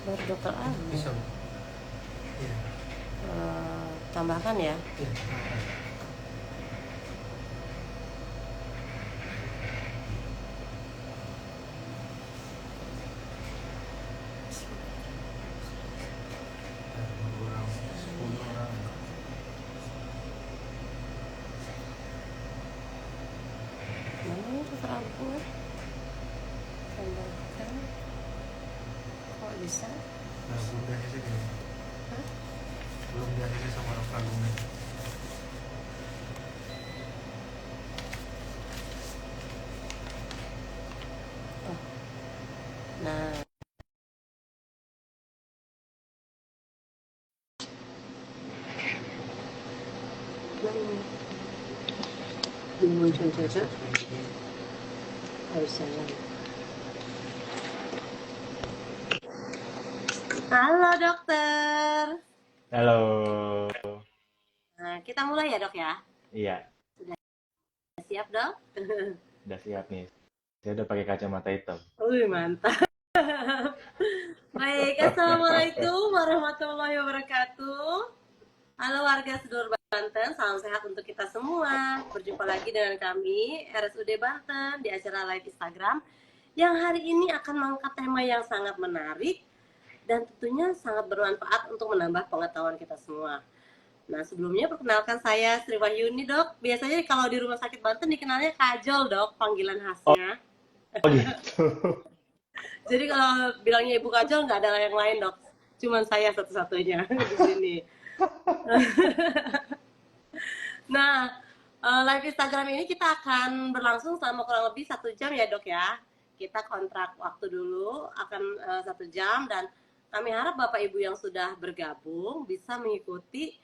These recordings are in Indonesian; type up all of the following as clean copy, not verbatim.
Baru dokter Agung. Bisa. Iya. Tambahkan ya. Iya. Kurang 10 orang. Mana ini dokter Agung? Tambahkan. Kok bisa? Nah, belum diakhiri dia. Hah? Belum diakhiri sama orang Agungnya. Nah, belum muncul juga. Harus jalan. Halo dokter. Halo. Nah, kita mulai ya dok ya. Iya, Siap dok? udah siap nih. Saya udah pakai kacamata hitam. Wih mantap. Baik, assalamualaikum warahmatullahi wabarakatuh. Halo warga Sedulur Banten, salam sehat untuk kita semua. Berjumpa lagi dengan kami RSUD Banten di acara live Instagram yang hari ini akan mengangkat tema yang sangat menarik dan tentunya sangat bermanfaat untuk menambah pengetahuan kita semua. Nah, sebelumnya perkenalkan saya Sri Wahyuni dok. Biasanya kalau di rumah sakit Banten dikenalnya Kajol dok, panggilan khasnya. Oh gitu. Jadi kalau bilangnya Ibu Kajol nggak ada yang lain dok, cuman saya satu-satunya di sini. Nah, live Instagram ini kita akan berlangsung selama kurang lebih 1 jam ya dok ya. Kita kontrak waktu dulu akan 1 jam dan kami harap Bapak Ibu yang sudah bergabung bisa mengikuti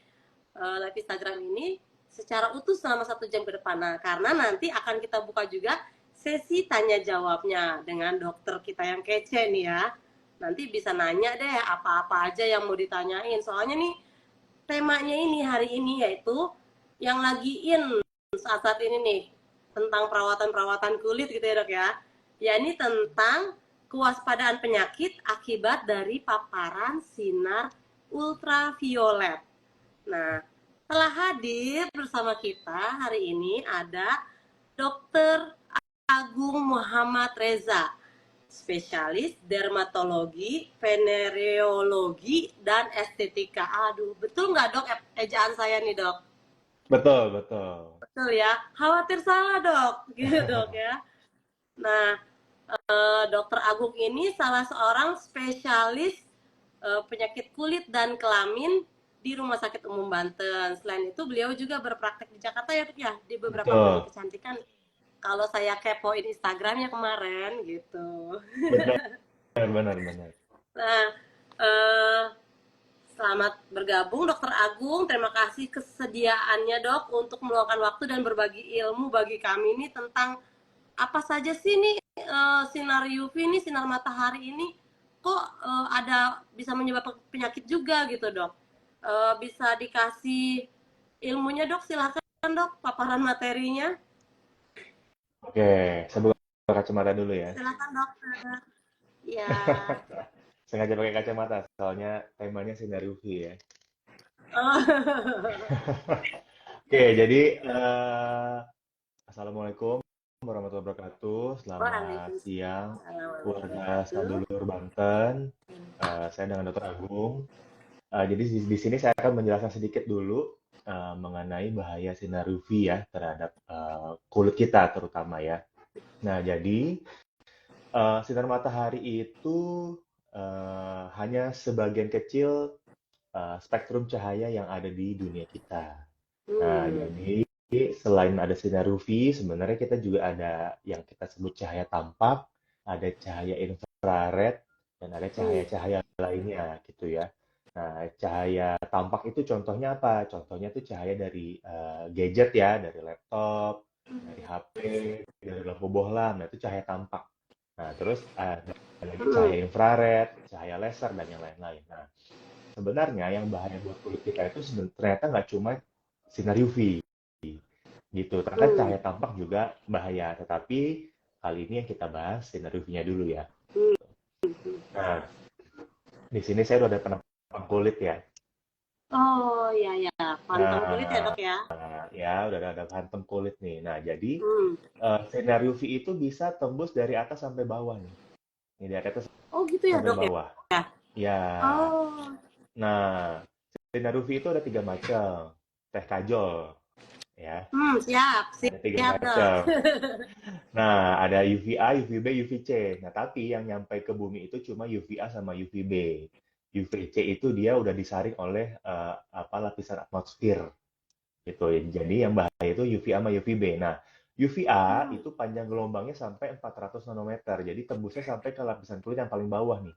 live Instagram ini secara utuh selama 1 jam ke depan. Nah, karena nanti akan kita buka juga sesi tanya jawabnya dengan dokter kita yang kece nih ya. Nanti bisa nanya deh apa-apa aja yang mau ditanyain. Soalnya nih temanya ini hari ini yaitu yang lagi in saat-saat ini nih tentang perawatan-perawatan kulit gitu ya dok ya. Ya ini tentang kewaspadaan penyakit akibat dari paparan sinar ultraviolet. Nah, telah hadir bersama kita hari ini ada Dr. Agung Muhammad Reza, spesialis dermatologi, venereologi, dan estetika. Aduh, betul nggak dok ejaan saya nih dok? Betul, betul. Betul ya, khawatir salah dok, gitu dok ya. Nah, Dokter Agung ini salah seorang spesialis penyakit kulit dan kelamin di Rumah Sakit Umum Banten. Selain itu beliau juga berpraktek di Jakarta ya dok ya, di beberapa klinik Betul. kecantikan. Kalau saya kepoin Instagramnya kemarin gitu. Benar, benar, benar. Nah, eh, selamat bergabung Dokter Agung. Terima kasih kesediaannya dok untuk meluangkan waktu dan berbagi ilmu bagi kami ini tentang apa saja sih nih sinar UV ini, sinar matahari ini kok ada bisa menyebabkan penyakit juga gitu dok. Bisa dikasih ilmunya dok, silahkan dok, paparan materinya. Oke, saya buka kacamata dulu ya. Silahkan dokter. Ya. Sengaja pakai kacamata, soalnya temanya sinar UV ya. Oh. Oke, jadi Assalamualaikum warahmatullahi wabarakatuh. Selamat siang, warga Sadulur Banten. Saya dengan Dr. Agung. Jadi di sini saya akan menjelaskan sedikit dulu mengenai bahaya sinar UV ya terhadap kulit kita terutama ya. Nah, jadi sinar matahari itu hanya sebagian kecil spektrum cahaya yang ada di dunia kita. Nah, jadi selain ada sinar UV, sebenarnya kita juga ada yang kita sebut cahaya tampak, ada cahaya infrared, dan ada cahaya-cahaya lainnya gitu ya. Nah, cahaya tampak itu contohnya apa? Contohnya itu cahaya dari gadget ya, dari laptop, dari HP, dari lampu bohlam. Nah, itu cahaya tampak. Nah, terus ada lagi cahaya infrared, cahaya laser, dan yang lain-lain. Nah, sebenarnya yang bahaya buat kulit kita itu ternyata nggak cuma sinar UV gitu. Ternyata cahaya tampak juga bahaya. Tetapi kali ini yang kita bahas sinar UV-nya dulu ya. Nah, Di sini saya udah ada penampang kulit ya. Oh iya ya, pantang kulit ya Nah, dok ya. ya udah ada phantom kulit nih. Nah, jadi Hmm. sinar UV itu bisa tembus dari atas sampai bawah nih. Ini dari atas Oh gitu ya sampai dok ya. bawah. Ya. Oh. Nah, sinar UV itu ada tiga macam. Teh kajol, ya. Siap, Ada tiga siap dok. macam. Nah, ada UVA, UVB, UVC. Nah, tapi yang nyampe ke bumi itu cuma UVA sama UVB. UVC itu dia udah disaring oleh apa lapisan atmosfer gitu. Jadi yang bahaya itu UVA sama UVB. Nah, UVA Hmm. itu panjang gelombangnya sampai 400 nanometer. Jadi tembusnya sampai ke lapisan kulit yang paling bawah nih.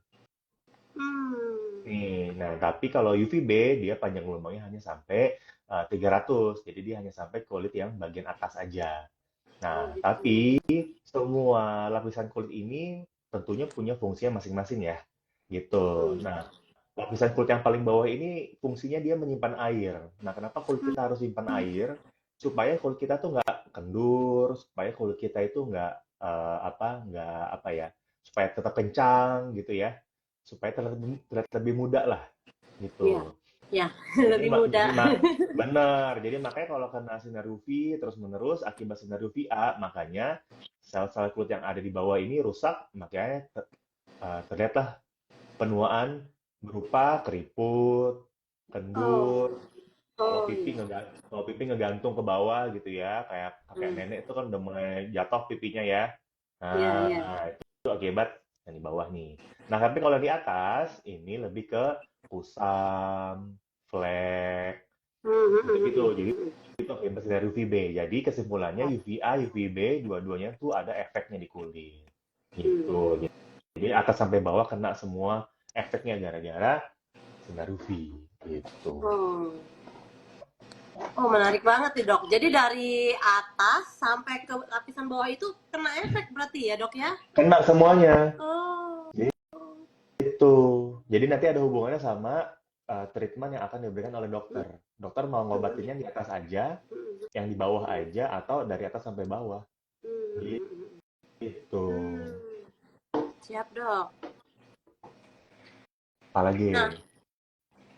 Hmm. Nih, nah tapi kalau UVB dia panjang gelombangnya hanya sampai 300. Jadi dia hanya sampai kulit yang bagian atas aja. Nah, Oh tapi gitu. semua lapisan kulit ini tentunya punya fungsinya masing-masing ya. Gitu. Hmm. Nah, lapisan kulit yang paling bawah ini fungsinya dia menyimpan air. Nah, kenapa kulit kita harus simpan air? Supaya kulit kita tuh nggak kendur, supaya kulit kita itu nggak apa ya, supaya tetap kencang gitu ya, supaya terlihat lebih muda lah Iya, gitu. ya Jadi lebih mudah. benar. Jadi makanya kalau kena sinar UV terus menerus akibat sinar UVA, makanya sel-sel kulit yang ada di bawah ini rusak, makanya terlihatlah penuaan berupa keriput, Oh, kendur, oh iya. kalau pipi ngegantung ke bawah gitu ya, kayak kakek Hmm. nenek itu kan udah mulai jatuh pipinya ya. Iya, Nah, iya. itu akibat yang di bawah nih. Nah, tapi kalau di atas ini lebih ke kusam, flek, Hmm, hmm, gitu-gitu. hmm, Jadi hmm, itu akibat dari UVB. Jadi kesimpulannya hmm. UVA, UVB dua-duanya tuh ada efeknya di kulit. Hmm. Gitu. Jadi atas sampai bawah kena semua efeknya gara-gara sinar UV gitu. Oh. Oh, menarik banget nih, Dok. Jadi dari atas sampai ke lapisan bawah itu kena efek berarti ya, Dok ya? Kena semuanya. Oh. Gitu. Jadi nanti ada hubungannya sama treatment yang akan diberikan oleh Hmm, dokter. Dokter mau ngobatinnya di atas aja, hmm, yang di bawah aja, atau dari atas sampai bawah. hmm. Gitu. Hmm. Siap, Dok. Nah, Apalagi?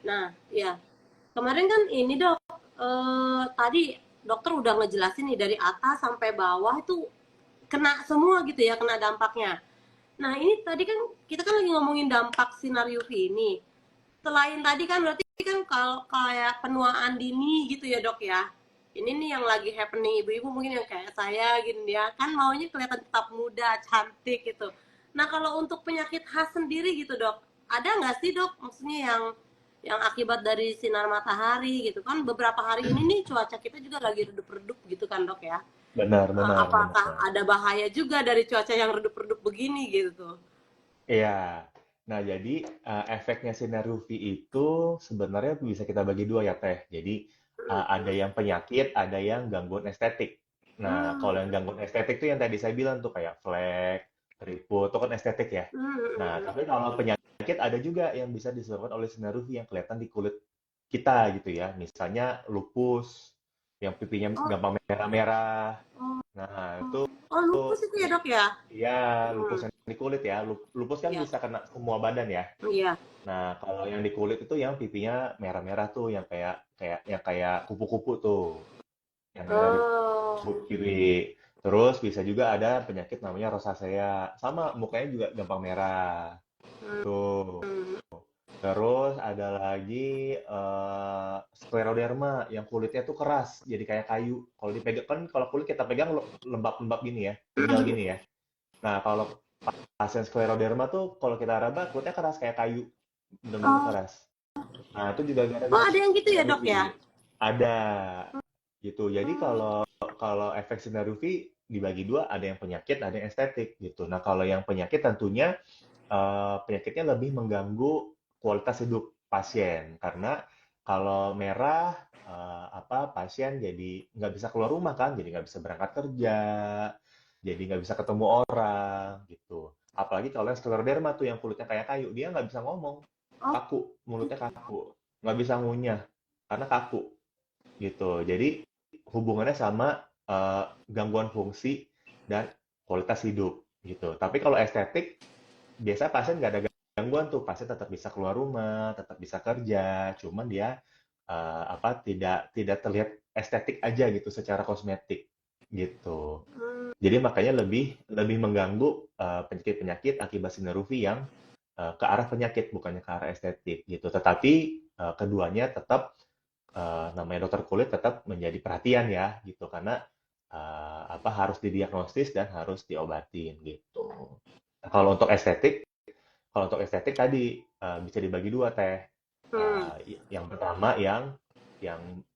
nah, ya. Kemarin kan ini, Dok, tadi dokter udah ngejelasin nih dari atas sampai bawah itu kena semua gitu ya, kena dampaknya. Nah, ini tadi kan kita kan lagi ngomongin dampak sinar UV ini. Selain tadi kan berarti kan kalau kayak penuaan dini gitu ya, Dok ya. Ini nih yang lagi happening ibu-ibu mungkin yang kayak saya gini ya, kan maunya kelihatan tetap muda, cantik gitu. Nah, kalau untuk penyakit khas sendiri gitu, Dok, ada nggak sih, Dok? Maksudnya yang akibat dari sinar matahari gitu kan beberapa hari ini nih cuaca kita juga lagi redup-redup gitu kan, Dok ya. Benar, benar, Apakah benar. ada bahaya juga dari cuaca yang redup-redup begini gitu? Iya. Nah, jadi efeknya sinar UV itu sebenarnya bisa kita bagi dua ya, Teh. Jadi ada yang penyakit, ada yang gangguan estetik. Nah, Hmm. kalau yang gangguan estetik itu yang tadi saya bilang tuh kayak flek, keriput, itu kan estetik ya. Nah, Hmm. tapi kalau penyakit ada juga yang bisa disebabkan oleh sinar UV yang kelihatan di kulit kita gitu ya. Misalnya lupus, yang pipinya Oh, gampang merah-merah. oh, Nah, itu oh, lupus itu ya, Dok ya? ya lupus Hmm. yang di kulit ya. Lupus kan Iya, bisa kena semua badan ya. iya. Nah, kalau yang di kulit itu yang pipinya merah-merah tuh, yang kayak kupu-kupu tuh, yang merah di Oh. pipi. Terus bisa juga ada penyakit namanya rosacea, sama mukanya juga gampang merah. Tuh. Hmm. Terus ada lagi scleroderma yang kulitnya tuh keras, jadi kayak kayu. Kalau dipegang kan kalau kulit kita pegang lembab-lembab gini ya, kenyal gini ya. Nah, kalau pasien scleroderma tuh kalau kita raba kulitnya keras kayak kayu, bener-bener Oh, keras. Nah, itu juga oh gara-gara ada yang gitu ya, sinar Dok ya? UV. Ada gitu. Jadi kalau kalau efek sinar UV dibagi dua, ada yang penyakit, ada yang estetik gitu. Nah, kalau yang penyakit tentunya penyakitnya lebih mengganggu kualitas hidup pasien karena kalau merah pasien jadi nggak bisa keluar rumah kan, jadi nggak bisa berangkat kerja, jadi nggak bisa ketemu orang gitu. Apalagi kalau yang scleroderma tuh yang kulitnya kayak kayu, dia nggak bisa ngomong, Oh, kaku, mulutnya kaku, nggak bisa ngunyah karena kaku gitu. Jadi hubungannya sama gangguan fungsi dan kualitas hidup gitu. Tapi kalau estetik biasa pasien nggak ada gangguan tuh, pasien tetap bisa keluar rumah, tetap bisa kerja, cuman dia tidak terlihat estetik aja gitu secara kosmetik gitu. Jadi makanya lebih lebih mengganggu penyakit-penyakit akibat sinar UV yang ke arah penyakit bukannya ke arah estetik gitu. Tetapi keduanya tetap namanya dokter kulit tetap menjadi perhatian ya gitu karena harus didiagnosis dan harus diobatin gitu. Nah, kalau untuk estetik tadi bisa dibagi dua teh. Hmm. Yang pertama yang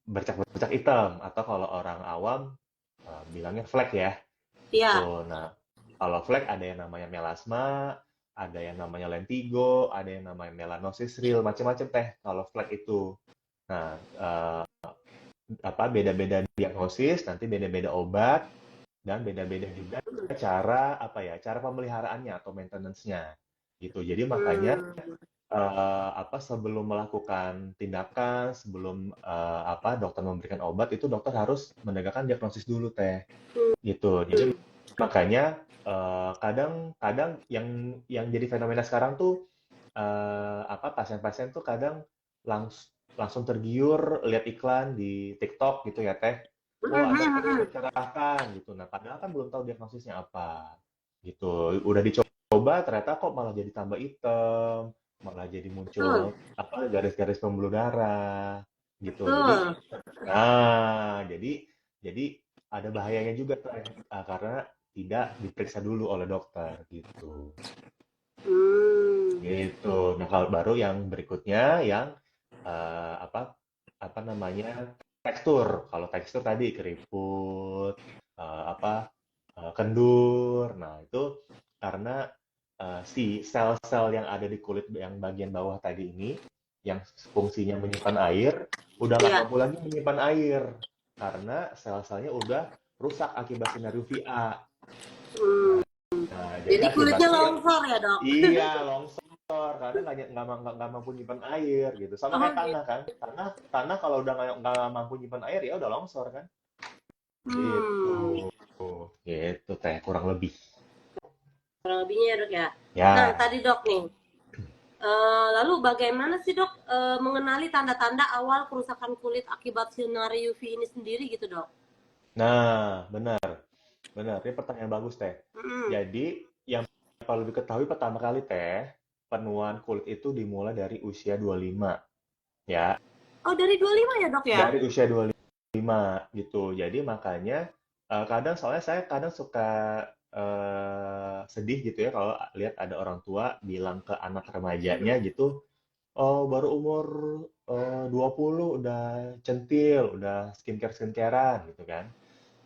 bercak-bercak hitam atau kalau orang awam bilangnya flek ya Iya. gitu. Nah, kalau flek ada yang namanya melasma, ada yang namanya lentigo, ada yang namanya melanosis real, macam-macam teh kalau flek itu. Nah, beda-beda diagnosis, nanti beda-beda obat dan beda-beda juga cara cara pemeliharaannya atau maintenance-nya gitu. Jadi makanya Hmm. sebelum melakukan tindakan, sebelum dokter memberikan obat itu dokter harus menegakkan diagnosis dulu teh gitu. Jadi makanya kadang-kadang yang jadi fenomena sekarang tuh pasien-pasien tuh kadang langsung tergiur lihat iklan di TikTok gitu ya teh. Oh ada krim mencerahkan gitu. Nah padahal kan belum tahu diagnosisnya apa gitu. Udah dicoba ternyata kok malah jadi tambah hitam, malah jadi Betul, muncul garis-garis pembuluh darah gitu. betul. Jadi ada bahayanya juga teh karena tidak diperiksa dulu oleh dokter gitu. Hmm. Gitu. Nah, kalau baru yang berikutnya yang eh, apa apa namanya tekstur. Kalau tekstur tadi keriput, kendur. Nah, itu karena si sel-sel yang ada di kulit yang bagian bawah tadi ini, yang fungsinya menyimpan air, udah nggak Iya. mampu lagi menyimpan air karena sel-selnya udah rusak akibat sinar UVA. Hmm. Nah, jadi Jadi kulitnya akibatnya yang longsor ya, Dok? iya longsor karena nggak mampu nyimpan air gitu. Sama Oh, kayak gitu. tanah kan. Tanah kalau udah nggak mampu nyimpan air ya udah longsor kan. Gitu. Hmm. Gitu teh kurang lebih. Kurang lebihnya ya, Dok ya. Nah, Ya. tadi Dok nih. Lalu bagaimana sih, Dok, mengenali tanda-tanda awal kerusakan kulit akibat sinar UV ini sendiri gitu, Dok? Nah, benar. Benar. Ini pertanyaan bagus teh. Hmm. Jadi yang perlu diketahui pertama kali teh, penuaan kulit itu dimulai dari usia 25 ya. Oh, dari 25 ya, Dok ya? Dari usia 25 gitu. Jadi makanya kadang soalnya saya kadang suka sedih gitu ya kalau lihat ada orang tua bilang ke anak remajanya gitu, oh baru umur 20 udah centil, udah skincare-skincarean gitu kan.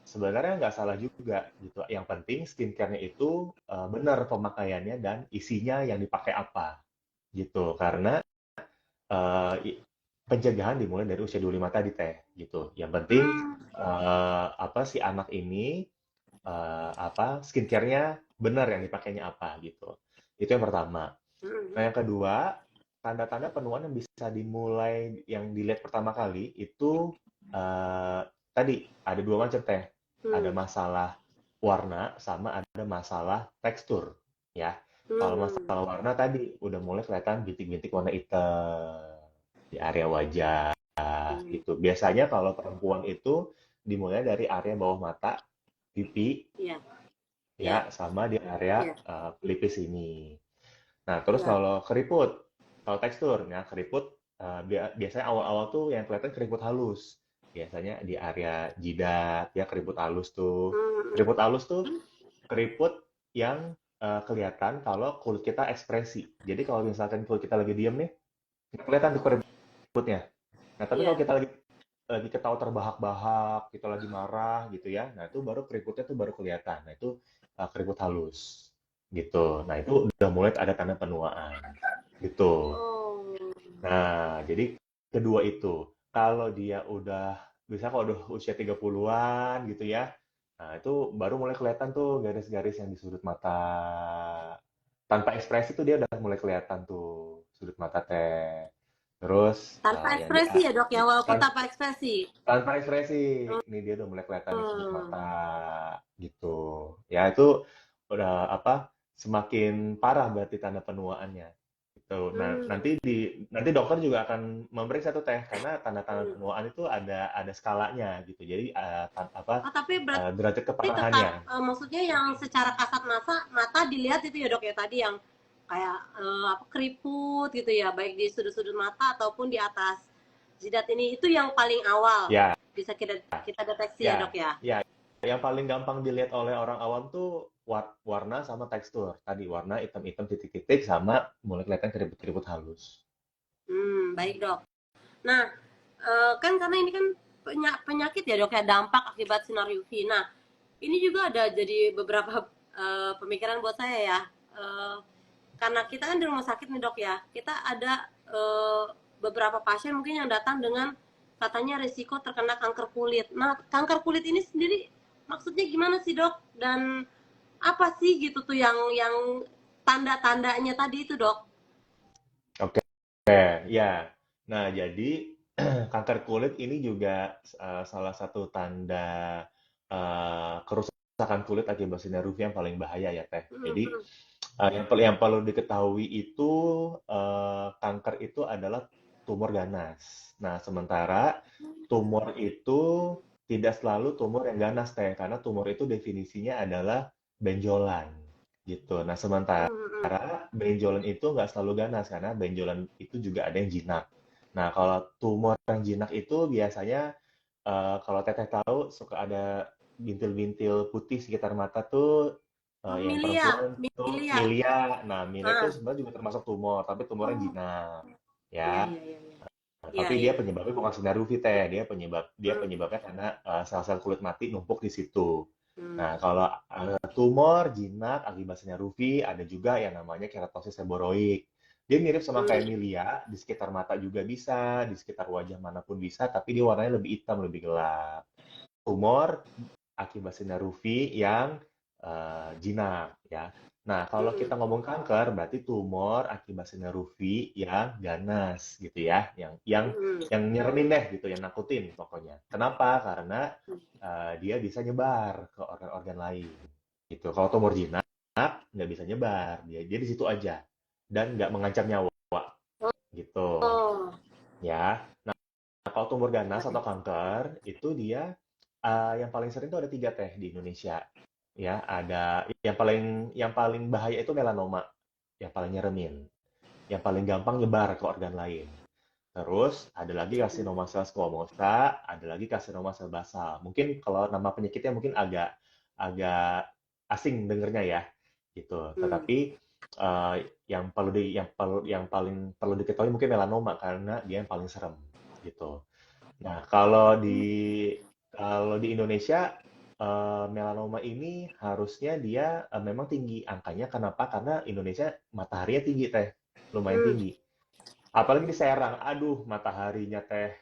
Sebenarnya nggak salah juga gitu. Yang penting skincare-nya itu benar pemakaiannya dan isinya yang dipakai apa gitu. Karena eh, i- pencegahan dimulai dari usia 25 tadi teh gitu. Yang penting Hmm. si anak ini skincare-nya benar yang dipakainya apa gitu. Itu yang pertama. Nah, Hmm. yang kedua, tanda-tanda penuaan yang bisa dimulai yang dilihat pertama kali itu eh, tadi ada dua macam teh. Ada Hmm. masalah warna sama ada masalah tekstur ya. Kalau Hmm. masalah warna tadi udah mulai kelihatan bintik-bintik warna hitam di area wajah Hmm. gitu. Biasanya kalau perempuan itu dimulai dari area bawah mata, pipi, Iya, iya, ya, sama di area iya, pelipis ini. Nah, terus iya. kalau keriput, kalau tekstur, ya keriput biasanya awal-awal tuh yang kelihatan keriput halus. Biasanya di area jidat, ya keriput halus tuh. Hmm. Keriput halus tuh keriput yang kelihatan kalau kulit kita ekspresi. Jadi kalau misalkan kulit kita lagi diem nih, nggak kelihatan tuh keriputnya. Nah, tapi kalau Iya. kita lagi ketawa terbahak-bahak, kita lagi marah gitu ya. Nah, itu baru keriputnya tuh baru kelihatan. Nah, itu keriput halus gitu. Nah, itu udah mulai ada tanda penuaan gitu. Oh. Nah, jadi kedua itu. Kalau dia udah bisa kalau udah usia 30-an gitu ya. Nah, itu baru mulai kelihatan tuh garis-garis yang di sudut mata. Tanpa ekspresi tuh dia udah mulai kelihatan tuh sudut mata teh. Terus Tanpa yang di ekspresi ya, Dok ya, walaupun tan- tanpa ekspresi? tanpa ekspresi, ini dia udah mulai kelihatan nih sudut Hmm. mata gitu. Ya itu udah semakin parah berarti tanda penuaannya. Gitu. Nah, Hmm. nanti dokter juga akan memeriksa tuh teh karena tanda-tanda penuaan itu ada skalanya gitu. Jadi Oh, tapi berarti derajat tetap keparahannya. maksudnya yang secara kasat mata dilihat itu ya dok ya tadi yang kayak apa keriput gitu ya baik di sudut-sudut mata ataupun di atas jidat ini itu yang paling awal Ya, bisa kita kita deteksi ya ya, dok ya. ya. Yang paling gampang dilihat oleh orang awam tuh warna sama tekstur. Tadi warna hitam-hitam titik-titik sama mulai kelihatan keriput-keriput halus. Baik dok. Nah, kan karena ini kan penyakit ya dok ya dampak akibat sinar UV. Nah, ini juga ada jadi beberapa pemikiran buat saya ya. Eh, karena kita kan di rumah sakit nih dok ya, kita ada beberapa pasien mungkin yang datang dengan katanya risiko terkena kanker kulit. Nah, kanker kulit ini sendiri maksudnya gimana sih dok? Dan apa sih gitu tuh yang tanda-tandanya tadi itu dok? Oke, ya. Nah, jadi kanker kulit ini juga salah satu tanda kerusakan kulit akibat sinar UV yang paling bahaya ya, Teh. Hmm, Jadi, yang perlu diketahui itu kanker itu adalah tumor ganas. Nah, sementara tumor itu tidak selalu tumor yang ganas, Teh, karena tumor itu definisinya adalah benjolan, gitu. Nah, sementara hmm, hmm. benjolan itu nggak selalu ganas karena benjolan itu juga ada yang jinak. Nah, kalau tumor yang jinak itu biasanya kalau Teteh tahu suka ada bintil-bintil putih sekitar mata tuh Oh, yang milia, perempuan tuh milia. milia. Nah, milia itu Ah, sebenarnya juga termasuk tumor, tapi tumornya oh, jinak, iya ya. iya iya iya. Iya Tapi dia iya. penyebabnya bukan sinar UV teh, dia Hmm, penyebabnya karena sel-sel kulit mati numpuk di situ. Nah, hmm. kalau tumor jinak akibat sinar UV ada juga yang namanya keratosis seboroik. Dia mirip sama kayak Hmm. milia, di sekitar mata juga bisa, di sekitar wajah manapun bisa, tapi dia warnanya lebih hitam, lebih gelap. Tumor akibat sinar UV yang jinak ya. Nah, kalau Hmm. kita ngomong kanker berarti tumor akibat sinar UV yang ganas gitu ya, Hmm. yang nyeremin deh gitu, yang nakutin pokoknya. Kenapa? Karena dia bisa nyebar ke organ-organ lain gitu. Kalau tumor jinak nggak bisa nyebar, dia di situ aja dan nggak mengancam nyawa gitu Oh, ya. Nah, kalau tumor ganas baik. atau kanker itu dia yang paling sering itu ada tiga teh di Indonesia. Ya, ada yang paling bahaya itu melanoma, yang paling nyeremin, yang paling gampang nyebar ke organ lain. Terus ada lagi karsinoma sel squamosa, ada lagi karsinoma sel basal. Mungkin kalau nama penyakitnya mungkin agak agak asing dengernya ya, gitu. Hmm. Tetapi yang paling perlu diketahui mungkin melanoma karena dia yang paling serem, gitu. Nah, kalau di Indonesia melanoma ini harusnya dia memang tinggi angkanya. Kenapa? Karena Indonesia mataharinya tinggi teh, lumayan Hmm. tinggi. Apalagi di Serang, aduh mataharinya teh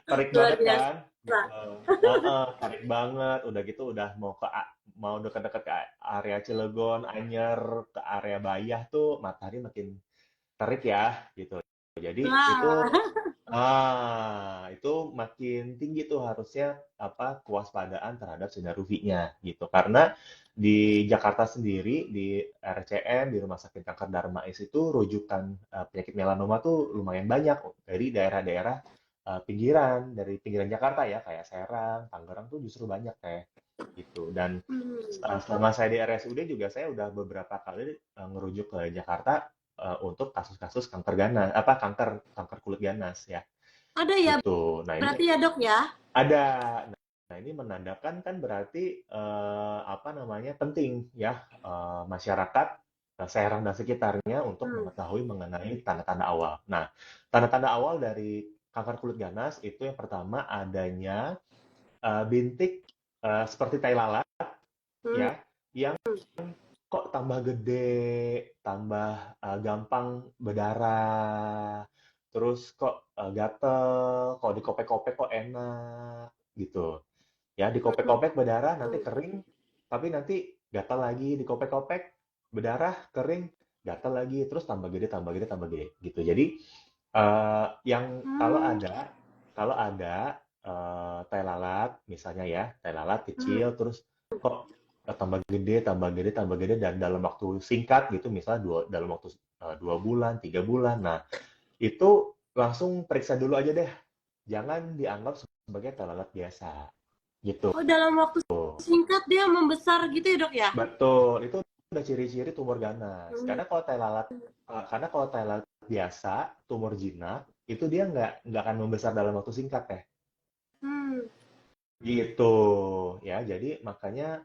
terik Luar banget biasa. kan, gitu. Heeh, terik banget. Udah gitu udah mau dekat-dekat ke area Cilegon, Anyer, ke area Bayah tuh matahari makin terik ya, gitu. Jadi Wah. itu makin tinggi tuh harusnya apa kewaspadaan terhadap sinar UV-nya gitu. Karena di Jakarta sendiri di RCM di Rumah Sakit Kanker Darmais itu rujukan penyakit melanoma tuh lumayan banyak dari daerah-daerah pinggiran dari pinggiran Jakarta ya kayak Serang, Tangerang tuh justru banyak teh gitu. Dan Hmm. selama saya di RSUD juga saya udah beberapa kali ngerujuk ke Jakarta untuk kasus-kasus kanker ganas, apa kanker kanker kulit ganas ya, Ada ya gitu. Nah ini berarti ya dok ya. ada. Nah ini menandakan kan berarti apa namanya penting ya masyarakat Serang dan sekitarnya untuk Hmm. mengetahui mengenai tanda-tanda awal. Nah tanda-tanda awal dari kanker kulit ganas itu yang pertama adanya bintik seperti tai lalat Hmm. ya yang kok tambah gede, tambah gampang berdarah, terus kok gatel, kok dikopek-kopek kok enak, gitu. Ya, Hmm. dikopek-kopek berdarah, nanti kering, tapi nanti gatal lagi, dikopek-kopek berdarah, kering, gatal lagi, terus tambah gede, tambah gede, tambah gede, gitu. Jadi, yang Hmm. kalau ada tai lalat, misalnya ya, tai lalat Hmm. kecil, terus kok tambah gede, tambah gede, tambah gede, dan dalam waktu singkat gitu, misalnya dalam waktu 2 bulan, 3 bulan. Nah, itu langsung periksa dulu aja deh. Jangan dianggap sebagai telat biasa. Gitu. Oh, dalam waktu singkat dia membesar gitu ya, Dok ya? Betul, itu udah ciri-ciri tumor ganas. Hmm. Karena kalau T lalat biasa, tumor jinak, itu dia nggak akan membesar dalam waktu singkat ya. Hmm. Gitu, ya. Jadi makanya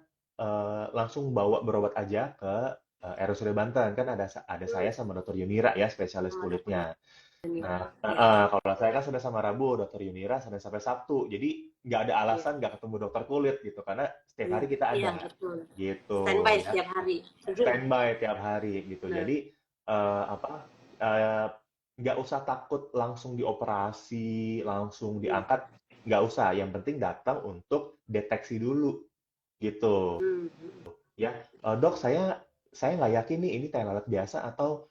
langsung bawa berobat aja ke RSUD Banten. Kan ada saya sama Dokter Yunira ya, spesialis Oh, Dokter kulitnya. Nah, Yunira. Ya, ya. kalau saya kan Senin sama Rabu, Dokter Yunira Senin sampai Sabtu. Jadi nggak ada Iya, alasan nggak ketemu dokter kulit gitu, karena setiap iya, hari kita iya, ada, betul. Standby gitu ya. setiap hari. Standby tiap hari gitu. Nah, Jadi apa? eh, nggak usah takut langsung dioperasi, langsung iya. diangkat, nggak usah. Yang penting datang untuk deteksi dulu gitu. Hmm. Ya, dok, saya nggak yakin nih ini lalat biasa atau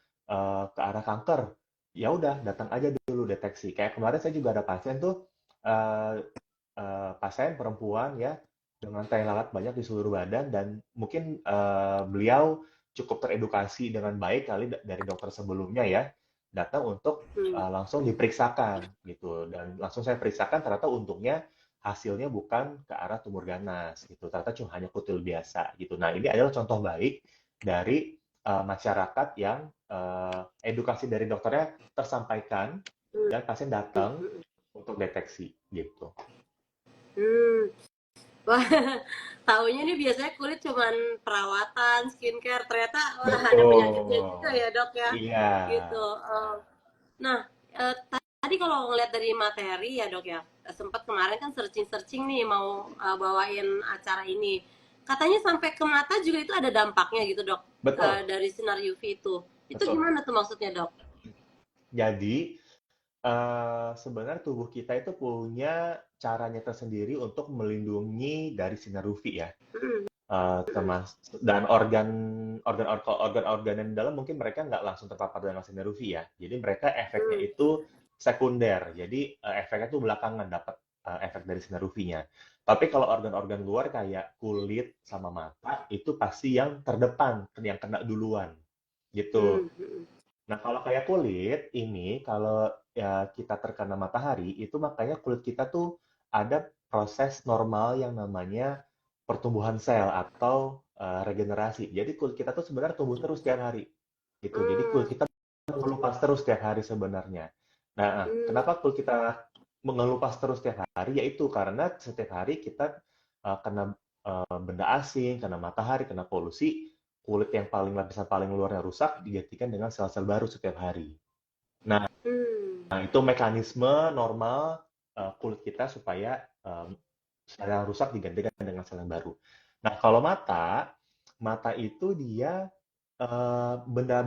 ke arah kanker. Ya udah, datang aja dulu deteksi. Kayak kemarin saya juga ada pasien tuh, eh, pasien perempuan ya, dengan lalat banyak di seluruh badan, dan mungkin beliau cukup teredukasi dengan baik kali dari dokter sebelumnya ya, datang untuk Hmm. langsung diperiksakan gitu, dan langsung saya periksakan, ternyata untungnya hasilnya bukan ke arah tumor ganas gitu, ternyata cuma hanya kutil biasa gitu. Nah, ini adalah contoh baik dari masyarakat yang edukasi dari dokternya tersampaikan Hmm. dan pasien datang untuk deteksi gitu. Hmm. Wah, taunya nih biasanya kulit cuman perawatan, skincare. Ternyata wah, ada penyakitnya juga Betul. ya, Dok ya. Iya. Gitu. Nah, tadi kalau ngeliat dari materi ya, Dok ya, sempat kemarin kan searching-searching nih mau bawain acara ini. Katanya sampai ke mata juga itu ada dampaknya gitu, Dok. Betul, Dari sinar UV itu. Itu betul. gimana tuh maksudnya, Dok? Jadi sebenarnya tubuh kita itu punya caranya tersendiri untuk melindungi dari sinar UV ya. Hmm. Dan organ-organ yang di dalam mungkin mereka nggak langsung terpapar dengan sinar UV ya. Jadi mereka efeknya Hmm. itu sekunder. Jadi efeknya itu belakangan dapat efek dari sinar UV-nya. Tapi kalau organ-organ luar kayak kulit sama mata itu pasti yang terdepan, yang kena duluan gitu. Hmm. Hmm. Nah, kalau kayak kulit ini, kalau ya kita terkena matahari, itu makanya kulit kita tuh ada proses normal yang namanya pertumbuhan sel atau regenerasi. Jadi kulit kita tuh sebenarnya tumbuh terus setiap hari, gitu. Jadi kulit Hmm. kita mengelupas terus setiap hari sebenarnya. Nah, Hmm. kenapa kulit kita mengelupas terus setiap hari? Yaitu karena setiap hari kita kena benda asing, kena matahari, kena polusi, kulit yang lapisan paling luarnya rusak digantikan dengan sel-sel baru setiap hari. Nah, Hmm. itu mekanisme normal kulit kita supaya sel yang rusak digantikan dengan sel yang baru. Nah, kalau mata itu dia benda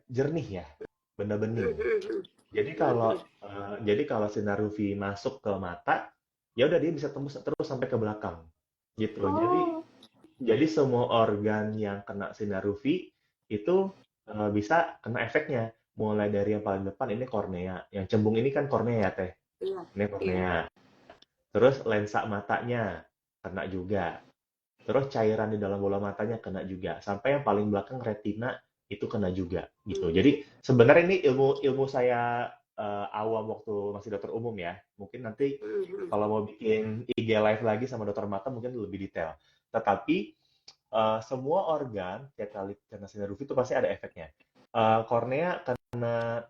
jernih ya, benda Hmm. bening. Hmm. Jadi Hmm. kalau Hmm. sinar UV masuk ke mata, ya udah dia bisa tembus terus sampai ke belakang. Gitu. Jadi Oh. jadi semua organ yang kena sinar UV itu bisa kena efeknya. Mulai dari yang paling depan ini kornea. Yang cembung ini kan kornea ya, Teh. Iya. Ini Iya. kornea. Terus lensa matanya kena juga. Terus cairan di dalam bola matanya kena juga. Sampai yang paling belakang retina itu kena juga gitu. Hmm. Jadi sebenarnya ini ilmu saya awam waktu masih dokter umum ya. Mungkin nanti Hmm. Hmm. kalau mau bikin IG live lagi sama dokter mata mungkin lebih detail. Tetapi semua organ tiap kali kena sinar UV itu pasti ada efeknya. Kornea kena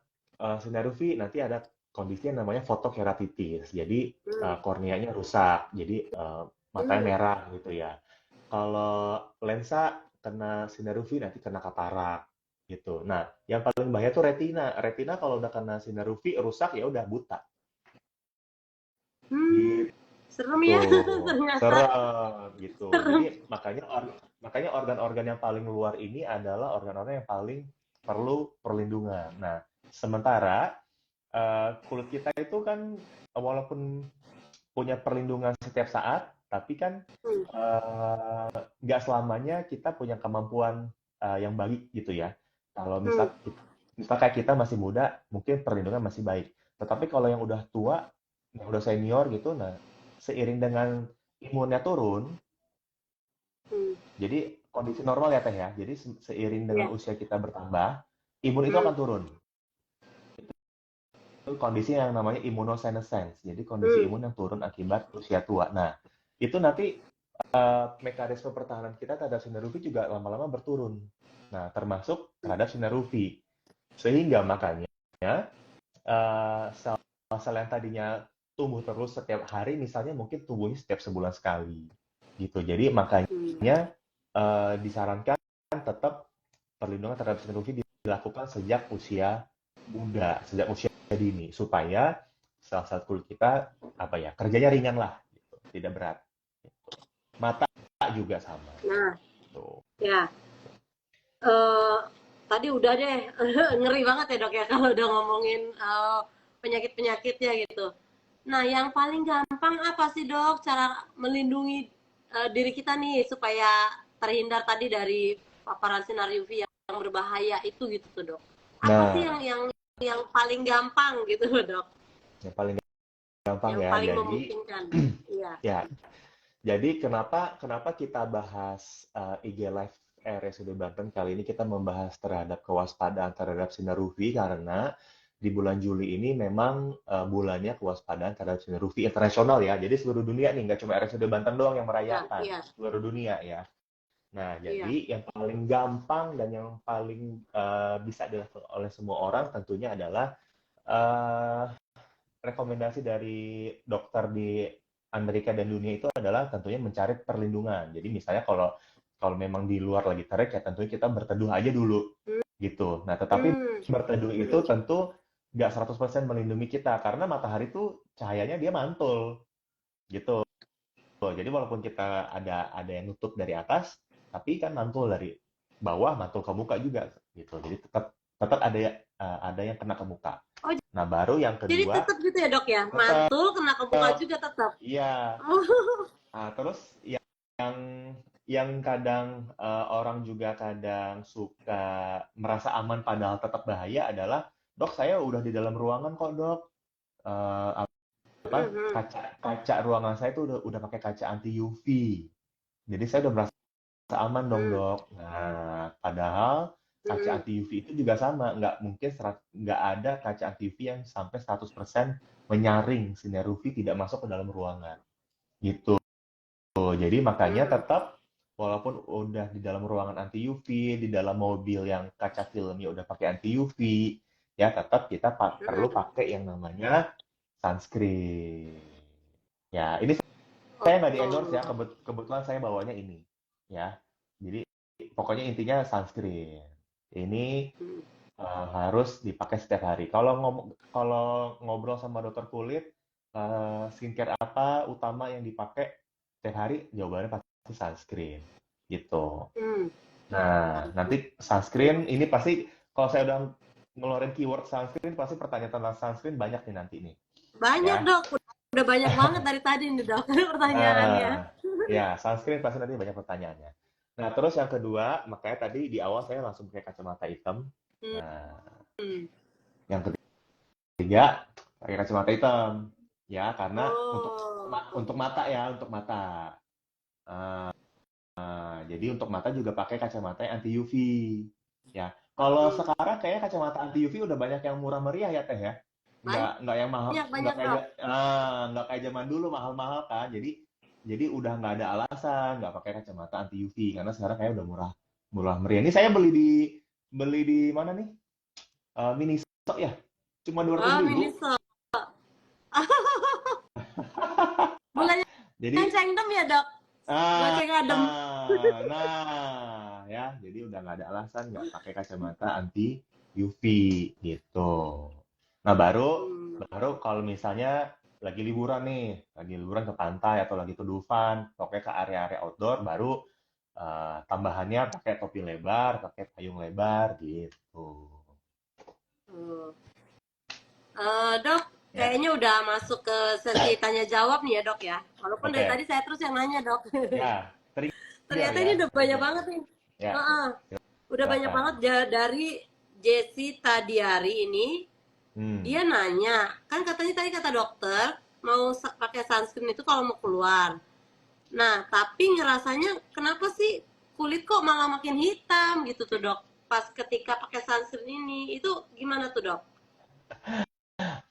sinar UV nanti ada kondisi yang namanya fotokeratitis. Jadi Hmm. korneanya rusak, jadi matanya Hmm. merah gitu ya. Kalau lensa kena sinar UV nanti kena katarak gitu. Nah, yang paling bahaya tuh retina. Retina kalau udah kena sinar UV rusak ya udah buta. Hmm. Gitu. Serem ya, Tuh, ternyata. serem gitu. Serem. Jadi makanya organ-organ yang paling luar ini adalah organ-organ yang paling perlu perlindungan. Nah, sementara kulit kita itu kan walaupun punya perlindungan setiap saat, tapi kan Hmm. nggak selamanya kita punya kemampuan yang baik gitu ya. Kalau Hmm. misal kayak kita masih muda, mungkin perlindungan masih baik. Tetapi kalau yang udah tua, yang udah senior gitu, nah seiring dengan imunnya turun, Hmm. Jadi kondisi normal ya Teh ya. Jadi seiring dengan Iya. usia kita bertambah, imun itu Hmm. akan turun. Itu kondisi yang namanya immunosenescence. Jadi kondisi Hmm. imun yang turun akibat usia tua. Nah, itu nanti mekanisme pertahanan kita terhadap sinar UV juga lama-lama berturun. Nah, termasuk terhadap sinar UV. Sehingga makanya sel-sel yang tadinya tumbuh terus setiap hari, misalnya mungkin tumbuhnya setiap sebulan sekali. Gitu. Jadi Hmm. makanya disarankan tetap perlindungan terhadap sinar UV dilakukan sejak usia muda, sejak usia dini, supaya sel-sel kulit kita kerjanya ringan lah, gitu. Tidak berat. Mata juga sama. Nah, Tuh. ya. Eh, tadi udah deh ngeri banget ya dok ya kalau udah ngomongin penyakit-penyakitnya gitu. Nah, yang paling gampang apa sih dok cara melindungi diri kita nih supaya terhindar tadi dari paparan sinar UV yang berbahaya itu gitu tuh dok. Apa sih Nah, yang paling gampang gitu dok? yang paling gampang Yang ya. paling Jadi, memungkinkan. Iya. ya. Jadi kenapa kita bahas IG Live RSUD Banten kali ini kita membahas terhadap kewaspadaan terhadap sinar UV karena di bulan Juli ini memang bulannya kewaspadaan terhadap sinar UV internasional ya. Jadi seluruh dunia nih, nggak cuma RSUD Banten doang yang Iya, merayakan, iya, seluruh dunia ya. Nah, iya. jadi yang paling gampang dan yang paling bisa dilakukan oleh semua orang tentunya adalah eh, rekomendasi dari dokter di Amerika dan dunia itu adalah tentunya mencari perlindungan. Jadi misalnya kalau kalau memang di luar lagi terik ya tentunya kita berteduh aja dulu gitu. Nah, tetapi Hmm. berteduh itu tentu nggak 100% melindungi kita karena matahari itu cahayanya dia mantul gitu. Jadi walaupun kita ada yang nutup dari atas, tapi kan mantul dari bawah, mantul ke muka juga gitu. Jadi tetap tetap ada yang kena ke muka. Oh, Nah, baru yang jadi kedua, tetap gitu ya dok ya, tetap mantul kena ke muka juga tetap. iya. Oh. Nah, terus yang yang kadang orang juga kadang suka merasa aman padahal tetap bahaya adalah, dok saya udah di dalam ruangan kok dok. Eh, Mhm. kaca ruangan saya itu udah pakai kaca anti UV. Jadi saya udah merasa aman dong Hmm. dok. Nah, padahal kaca Hmm. anti UV itu juga sama, nggak mungkin nggak ada kaca anti UV yang sampai 100% menyaring sinar UV tidak masuk ke dalam ruangan. Gitu. Jadi makanya Hmm. tetap walaupun udah di dalam ruangan anti UV, di dalam mobil yang kaca filmnya udah pakai anti UV, ya tetap kita perlu Hmm. pakai yang namanya sunscreen. Ya, ini saya nggak di-endorse ya, Oh. kebetulan saya bawanya ini. Ya, jadi pokoknya intinya sunscreen. Ini Hmm. harus dipakai setiap hari. Kalau ngobrol sama dokter kulit, skincare apa utama yang dipakai setiap hari? Jawabannya pasti sunscreen, gitu. Hmm. Nah, nanti sunscreen ini pasti kalau saya udah ngeluarin keyword sunscreen, pasti pertanyaan tentang sunscreen banyak nih nanti nih, Banyak ya. dok, udah banyak banget dari tadi nih dok pertanyaannya. Nah, ya sunscreen pasti nanti banyak pertanyaannya. Nah, terus yang kedua, makanya tadi di awal saya langsung pakai kacamata hitam. Nah, Hmm. yang ketiga pakai kacamata hitam ya karena Oh. untuk mata ya untuk mata. Jadi untuk mata juga pakai kacamata yang anti UV ya. Kalau Hmm. sekarang kayaknya kacamata anti UV udah banyak yang murah meriah ya Teh ya. Nggak yang mahal, Banyak banyak dok. nggak kayak zaman dulu mahal-mahal kan. Jadi udah nggak ada alasan nggak pakai kacamata anti UV karena sekarang kayak udah murah murah meriah. Ini saya beli di mana nih? Miniso ya. Cuma 200 Oh, ribu. Miniso. Bulannya Jadi cengdem ya dok, ah goceng adem. nah ya jadi udah nggak ada alasan nggak pakai kacamata anti UV gitu. Nah baru Hmm. baru kalau misalnya lagi liburan ke pantai atau lagi ke Dufan, pokoknya ke area-area outdoor, baru tambahannya pakai topi lebar, pakai payung lebar gitu. Hmm. Dok, Ya, kayaknya udah masuk ke sesi tanya jawab nih ya dok ya. Walaupun dari oke. tadi saya terus yang nanya dok. Ya, trigger Ternyata ya, ini udah banyak trigger. banget nih. Ya, Heeh. Udah banyak banget silakan. dari Jesse Tadiari ini. Hmm. Dia nanya, kan katanya tadi kata dokter mau pakai sunscreen itu kalau mau keluar. Nah, tapi ngerasanya kenapa sih kulit kok malah makin hitam gitu tuh dok. Pas ketika pakai sunscreen ini, itu gimana tuh dok?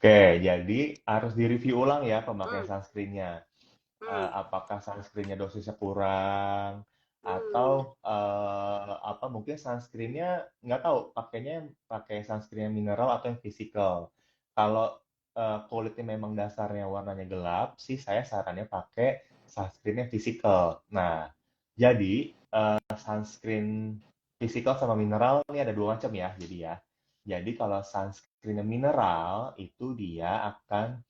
Oke, jadi harus direview ulang ya pemakaian Hmm, sunscreen-nya. hmm, Apakah sunscreen-nya dosisnya kurang hmm, atau apa mungkin sunscreen-nya nggak tahu pakainya pakai sunscreen yang mineral atau yang physical. Kalau kulitnya memang dasarnya warnanya gelap sih saya sarannya pakai sunscreen yang physical. Nah, jadi sunscreen physical sama mineral ini ada dua macam ya. Jadi kalau sunscreen yang mineral itu dia akan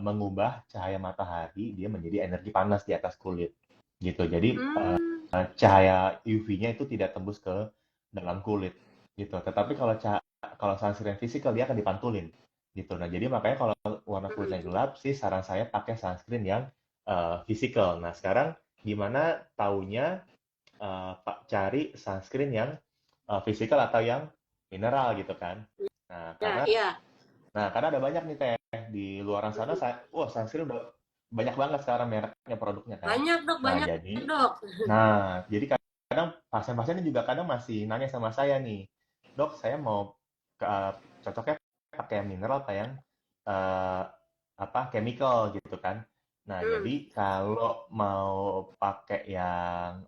mengubah cahaya matahari dia menjadi energi panas di atas kulit gitu. Jadi hmm, cahaya UV-nya itu tidak tembus ke dalam kulit gitu. Tetapi kalau sunscreen physical dia akan dipantulin gitu. Nah, jadi makanya kalau warna kulitnya hmm. gelap sih saran saya pakai sunscreen yang physical. Nah, sekarang gimana taunya Pak cari sunscreen yang physical atau yang mineral gitu kan? Nah, Ya, karena iya. karena ada banyak nih teh di luaran sana, wah sunscreen udah banyak banget sekarang mereknya produknya kan. Banyak dok, Nah banyak jadi, dok. jadi kadang pasien-pasien juga kadang masih nanya sama saya nih, dok saya mau cocoknya pakai yang mineral apa yang eh, apa chemical gitu kan. Nah Hmm. jadi kalau mau pakai yang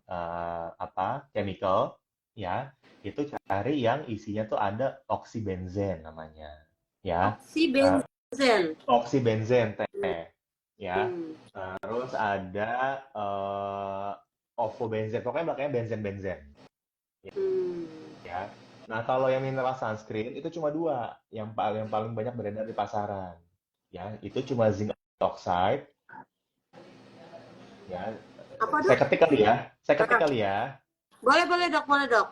apa chemical ya itu cari yang isinya tuh ada oksibenzen namanya ya. Eh, Oksibenzen. Oksibenzen teh ya. Hmm. Terus ada ofobenzen, pokoknya belakangnya benzen-benzen Hmm. ya. Nah, kalau yang mineral sunscreen itu cuma dua yang paling banyak beredar di pasaran. Ya, itu cuma zinc oxide ya. Apa Saya dok? ketik kali ya. Saya ketik Ah, kali ya. boleh boleh dok, boleh dok.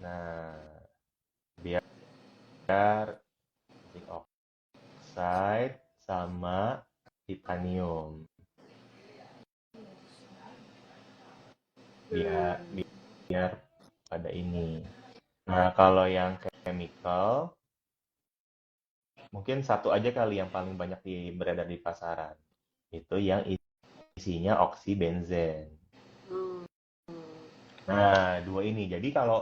Nah, biar zinc oxide sama titanium. Biar Hmm. biar pada ini. Nah, kalau yang chemical, mungkin satu aja kali yang paling banyak beredar di pasaran. Itu yang isinya oksibenzen. Hmm. Nah, dua ini. Jadi kalau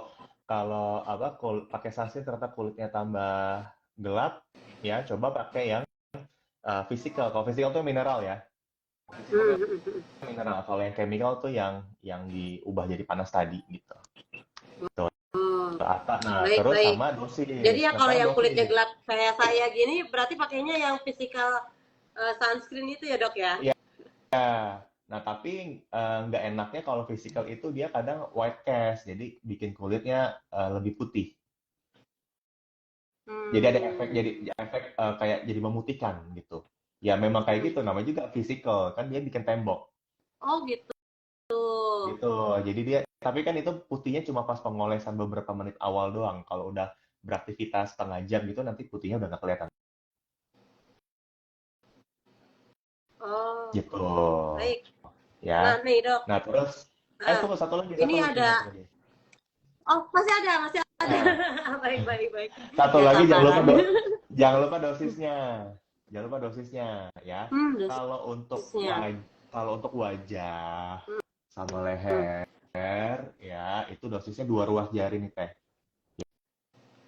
kalau apa pakai sunscreen ternyata kulitnya tambah gelap, ya coba pakai yang physical. Kalau physical tuh mineral ya. Physical tuh Hmm. yang Hmm. Hmm. mineral. Kalau yang chemical tuh yang diubah jadi panas tadi gitu. Tuh, Oh, nah, baik terus baik. sama Jadi dosis. ya Nah, kalau sekarang yang kulitnya dosis. gelap kayak saya gini, berarti pakainya yang physical sunscreen itu ya dok ya? Iya. Nah, tapi nggak enaknya kalau physical itu dia kadang white cast, jadi bikin kulitnya lebih putih. Jadi ada efek Hmm. jadi efek kayak jadi memutihkan gitu. Ya memang kayak gitu, Hmm. namanya juga physical kan dia bikin tembok Oh gitu. gitu. Jadi dia, tapi kan itu putihnya cuma pas pengolesan beberapa menit awal doang. Kalau udah beraktivitas setengah jam gitu nanti putihnya udah nggak kelihatan Oh, gitu baik. Nah ya. nih dok, Nah terus, ah, tunggu satu lagi, ini ada. satu lagi. Oh masih ada, masih ada. Nah, Baik baik baik. satu Ya lagi sabaran. jangan lupa dosisnya. Jangan lupa dosisnya ya. Hmm, Kalau untuk dosisnya. kalau untuk wajah sama Hmm. leher ya itu dosisnya 2 ruas jari nih teh.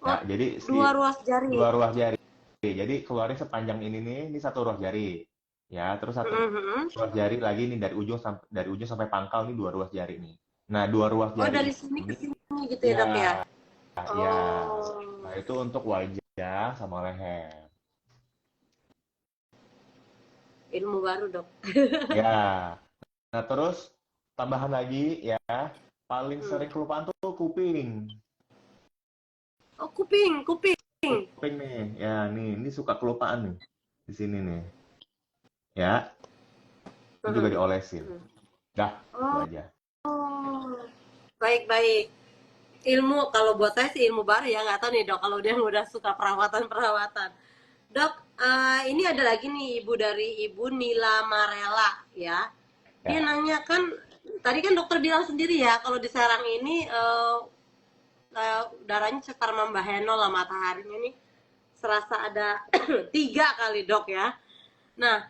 Ya, Oh, jadi dua ruas jari. 2 ruas jari. Jadi keluarin sepanjang ini nih, ini 1 ruas jari. Ya, terus satu Hmm, hmm, hmm. ruas jari lagi nih dari ujung sampai pangkal nih 2 ruas jari nih. Nah, 2 ruas Oh jari dari sini ke ini sini gitu ya ya dok ya? ya. Oh, Nah, itu untuk wajah sama leher. ilmu baru dok. Ya. Nah, terus tambahan lagi ya, paling Hmm. sering kelupaan tuh kuping. Oh kuping, kuping. Kuping nih, ya nih, ini suka kelupaan nih di sini nih. Ya, ini juga Hmm. diolesin. Hmm. Dah, itu Oh, aja. baik baik. Ilmu kalau buat saya sih ilmu baru ya, nggak tahu nih dok kalau dia udah suka perawatan perawatan. Dok, ini ada lagi nih ibu dari Ibu Nila Marela ya. Dia Ya, nanya kan, tadi kan dokter bilang sendiri ya kalau di Serang ini udaranya sekitar membahenol lah, mataharinya nih serasa ada 3 kali dok ya. Nah,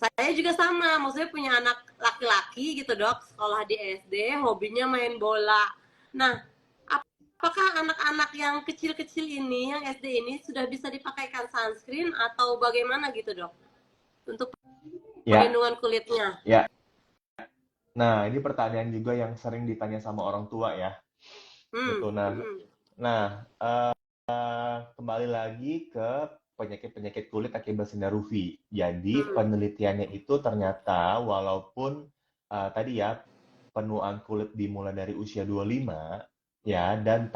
Saya juga sama, maksudnya punya anak laki-laki gitu dok, sekolah di SD, hobinya main bola. Nah, apakah anak-anak yang kecil-kecil ini, yang SD ini sudah bisa dipakaikan sunscreen atau bagaimana gitu dok? Untuk Ya, perlindungan kulitnya. ya. Nah, ini pertanyaan juga yang sering ditanya sama orang tua ya, Hmm, gitu. Nah, hmm, nah kembali lagi ke penyakit-penyakit kulit akibat sinar UV. Jadi hmm, penelitiannya itu ternyata walaupun tadi ya penuaan kulit dimulai dari usia 25 ya dan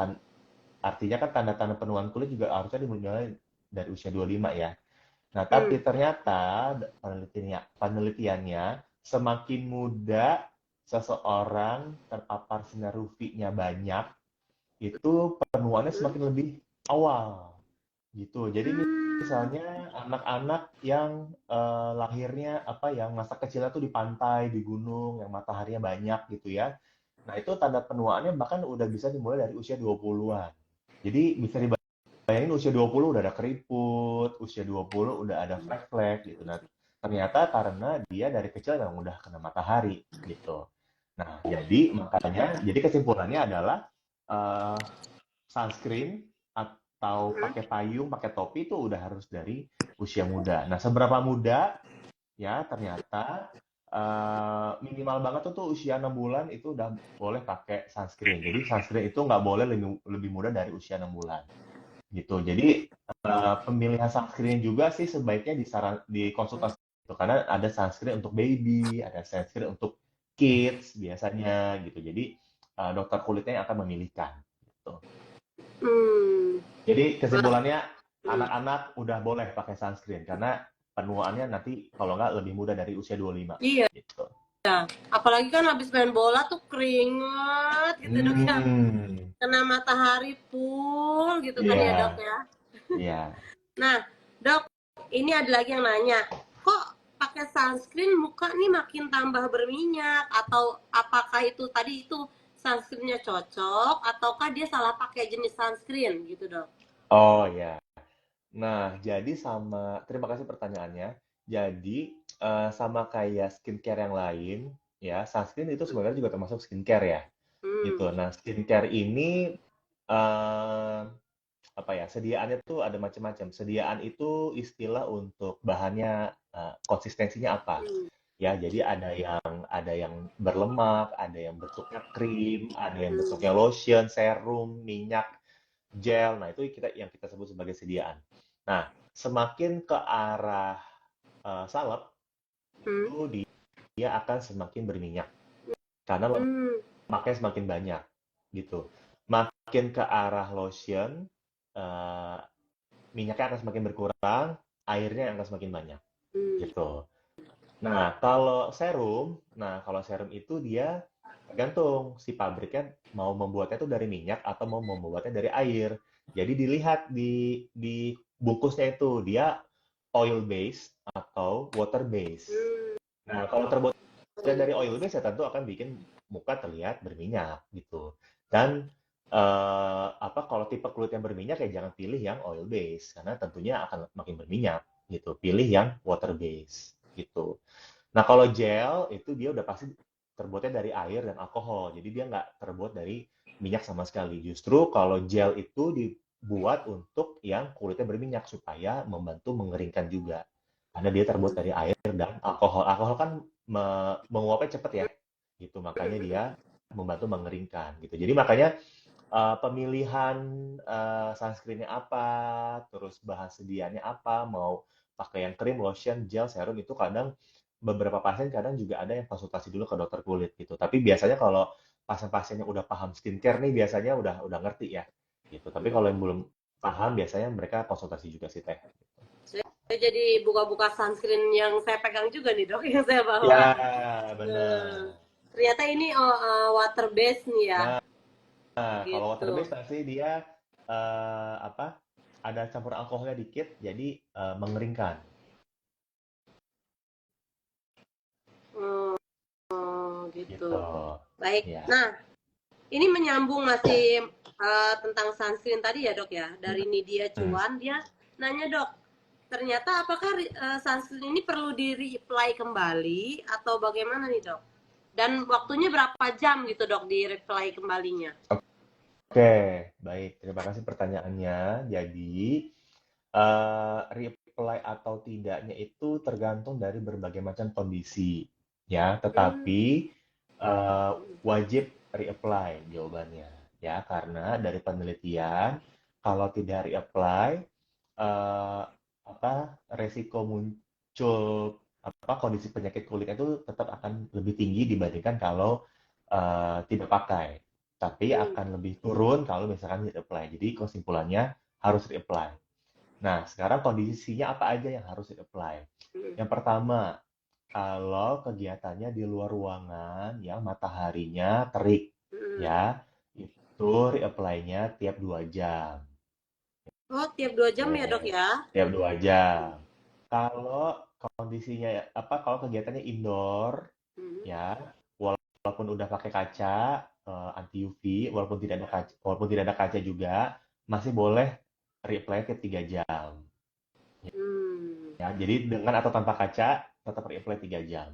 artinya kan tanda-tanda penuaan kulit juga harusnya dimulai dari usia 25 ya. Nah, hmm. tapi ternyata penelitiannya semakin muda seseorang terpapar sinar UV-nya banyak, itu penuaannya Hmm. semakin lebih awal gitu. Jadi Hmm. misalnya anak-anak yang lahirnya apa ya masa kecilnya tuh di pantai, di gunung, yang mataharinya banyak gitu ya. Nah, itu tanda penuaannya bahkan udah bisa dimulai dari usia 20-an. Jadi bisa dibayangin usia 20 udah ada keriput, usia 20 udah ada flek-flek gitu. Nah, ternyata karena dia dari kecil memang udah kena matahari gitu. Nah, jadi kesimpulannya adalah eh, sunscreen atau Hmm. pakai payung, pakai topi itu udah harus dari usia muda. Nah, seberapa muda ya ternyata minimal banget tuh usia 6 bulan itu udah boleh pakai sunscreen. Jadi sunscreen itu nggak boleh lebih, lebih muda dari usia 6 bulan gitu. Jadi pemilihan sunscreen juga sih sebaiknya dikonsultasi gitu. Karena ada sunscreen untuk baby, ada sunscreen untuk kids biasanya gitu. Jadi dokter kulitnya yang akan memilihkan gitu. Hmm. Jadi Wah, kesimpulannya hmm. anak-anak udah boleh pakai sunscreen karena penuaannya nanti kalau nggak lebih muda dari usia 25 Iya, gitu. apalagi kan habis main bola tuh keringet gitu dok ya. Hmm, Kena matahari full gitu kan iya, ya dok ya. iya. Nah, dok, ini ada lagi yang nanya, kok pakai sunscreen muka nih makin tambah berminyak atau apakah itu tadi itu sunscreennya cocok ataukah dia salah pakai jenis sunscreen gitu dok? Oh ya. Nah, jadi terima kasih pertanyaannya. Jadi sama kayak skincare yang lain, ya sunscreen itu sebenarnya juga termasuk skincare ya, Hmm. gitu. Nah, skincare ini eh, apa ya sediaannya tuh ada macam-macam. Sediaan itu istilah untuk bahannya konsistensinya apa Hmm. ya. Jadi ada yang berlemak, ada yang bentuknya krim, ada yang bentuknya Hmm. lotion, serum, minyak, gel. Nah, itu yang kita sebut sebagai sediaan. Nah, semakin ke arah salep Hmm. itu dia akan semakin berminyak karena Hmm. lemaknya semakin banyak gitu. Makin ke arah lotion eh, minyaknya akan semakin berkurang, airnya akan semakin banyak, Hmm. gitu. Nah, kalau serum itu dia tergantung si pabriknya mau membuatnya itu dari minyak atau mau membuatnya dari air. Jadi dilihat di bungkusnya itu dia oil base atau water base. Hmm. Nah, kalau terbuatnya dari oil base ya tentu akan bikin muka terlihat berminyak gitu. Dan kalau tipe kulit yang berminyak ya jangan pilih yang oil base karena tentunya akan makin berminyak gitu. Pilih yang water base gitu. Nah, kalau gel itu dia udah pasti terbuatnya dari air dan alkohol. Jadi dia nggak terbuat dari minyak sama sekali. Justru kalau gel itu dibuat untuk yang kulitnya berminyak supaya membantu mengeringkan juga. Karena dia terbuat dari air dan alkohol. Alkohol kan menguapnya cepet ya. Gitu. Makanya dia membantu mengeringkan gitu. Jadi makanya pemilihan sunscreen-nya apa, terus bahan sediaannya apa, mau pakai yang krim, lotion, gel, serum itu kadang beberapa pasien kadang juga ada yang konsultasi dulu ke dokter kulit gitu. Tapi biasanya kalau pasien-pasien yang udah paham skincare nih biasanya udah ngerti ya gitu. Tapi kalau yang belum paham biasanya mereka konsultasi juga sih teh. Saya jadi buka-buka sunscreen yang saya pegang juga nih dok, yang saya bawa. Ya, Nah, benar. ternyata ini water base nih ya, Nah, kalau water gitu. based pasti dia apa? Ada campur alkoholnya dikit, jadi mengeringkan Hmm, gitu. gitu. Baik. Ya. Nah, ini menyambung masih tentang sunscreen tadi ya dok ya. Dari Nidia Hmm. Cuan dia nanya dok, ternyata apakah sunscreen ini perlu di reapply kembali atau bagaimana nih dok? Dan waktunya berapa jam gitu dok di reapply kembalinya? Oke, baik. Terima kasih pertanyaannya. Jadi, reply atau tidaknya itu tergantung dari berbagai macam kondisi, ya. Tetapi Hmm. wajib reapply jawabannya, ya. Karena dari penelitian, kalau tidak reapply, resiko muncul kondisi penyakit kulitnya itu tetap akan lebih tinggi dibandingkan kalau tidak pakai. Tapi Hmm. akan lebih turun kalau misalkan reapply. Jadi kesimpulannya harus reapply. Nah, sekarang kondisinya apa aja yang harus di-apply? Hmm. Yang pertama, kalau kegiatannya di luar ruangan yang mataharinya terik, Hmm. ya, itu reapply-nya tiap 2 jam. Oh, tiap 2 jam ya dok Oke, ya? tiap 2 jam. Kalau kondisinya, kalau kegiatannya indoor, Hmm. ya, walaupun udah pakai kaca, anti UV, walaupun tidak ada kaca juga, masih boleh reapply tiap 3 jam. Hmm. Ya, jadi dengan atau tanpa kaca tetap reapply 3 jam.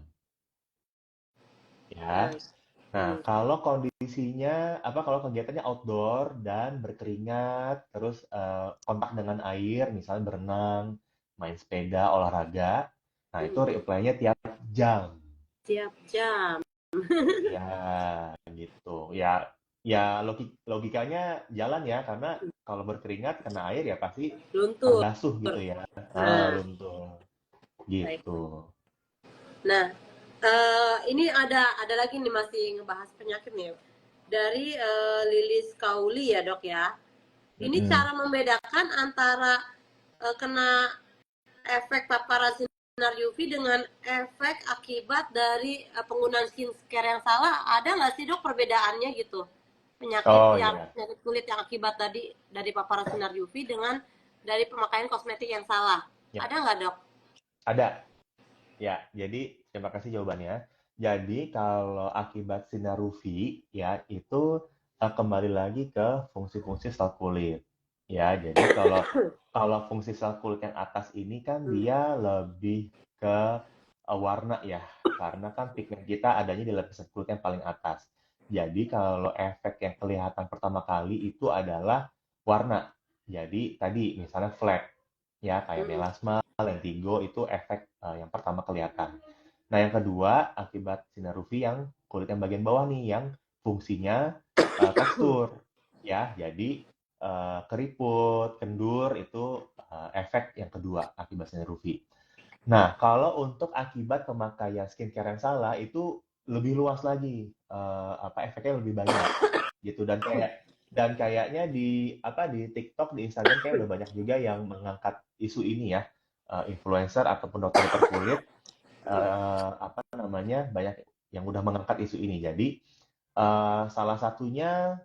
Ya. Baik. Nah, Hmm. kalau kondisinya kalau kegiatannya outdoor dan berkeringat, terus kontak dengan air, misalnya berenang, main sepeda, olahraga, nah itu Hmm. reapply-nya tiap jam. Tiap jam. Ya, gitu. Ya logikanya jalan ya, karena kalau berkeringat kena air ya pasti Luntur. terbasuh gitu ya. Nah, Luntur. baik. Gitu. Nah, ini ada lagi nih masih ngebahas penyakit nih dari Lilis Kauli ya dok ya. Ini Mm-mm. cara membedakan antara kena efek paparan sinar UV dengan efek akibat dari penggunaan skincare yang salah. Ada nggak sih dok perbedaannya gitu? Oh iya. Penyakit kulit yang akibat tadi dari paparan sinar UV dengan dari pemakaian kosmetik yang salah. Ya, Ada nggak dok? ada. Ya, jadi terima kasih jawabannya. Jadi kalau akibat sinar UV ya itu kembali lagi ke fungsi-fungsi sel kulit. Ya, jadi kalau kalau fungsi sel kulit yang atas ini kan Hmm. dia lebih ke warna ya. Karena kan pigmen kita adanya di lapisan kulit yang paling atas. Jadi kalau efek yang kelihatan pertama kali itu adalah warna. Jadi tadi misalnya flek ya kayak Hmm. melasma, lentigo itu efek yang pertama kelihatan. Nah, yang kedua, akibat sinar UV yang kulit yang bagian bawah nih, yang fungsinya tekstur. Ya, jadi keriput, kendur, itu efek yang kedua akibat sinar UV. Nah, kalau untuk akibat pemakaian skincare yang salah, itu lebih luas lagi, efeknya lebih banyak, gitu. Dan kayaknya di TikTok, di Instagram kayak udah banyak juga yang mengangkat isu ini ya, influencer ataupun dokter-dokter kulit banyak yang udah mengangkat isu ini. Jadi salah satunya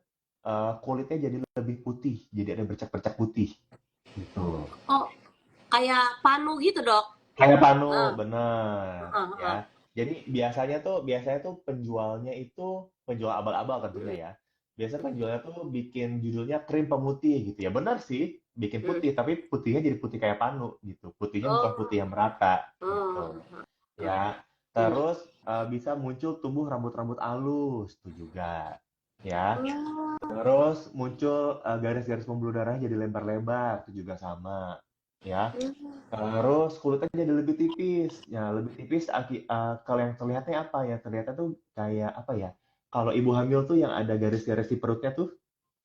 kulitnya jadi lebih putih, jadi ada bercak-bercak putih gitu. Oh, kayak panu gitu dok? Kayak panu, Ah, bener ah, ah. ya. Jadi biasanya tuh penjualnya itu penjual abal-abal tentunya ya. Biasa penjualnya tuh bikin judulnya krim pemutih gitu ya. Benar sih, bikin Hmm. putih, tapi putihnya jadi putih kayak panu gitu. Putihnya bukan Oh, putih yang merata oh, gitu. Ya, hmm. terus bisa muncul tumbuh rambut-rambut halus tuh juga, ya. Terus muncul garis-garis pembuluh darah jadi lebar-lebar itu juga sama, ya. Terus kulitnya jadi lebih tipis, ya lebih tipis. Kalau yang terlihatnya apa ya? Terlihatnya tuh kayak apa ya? Kalau ibu hamil tuh yang ada garis-garis di perutnya tuh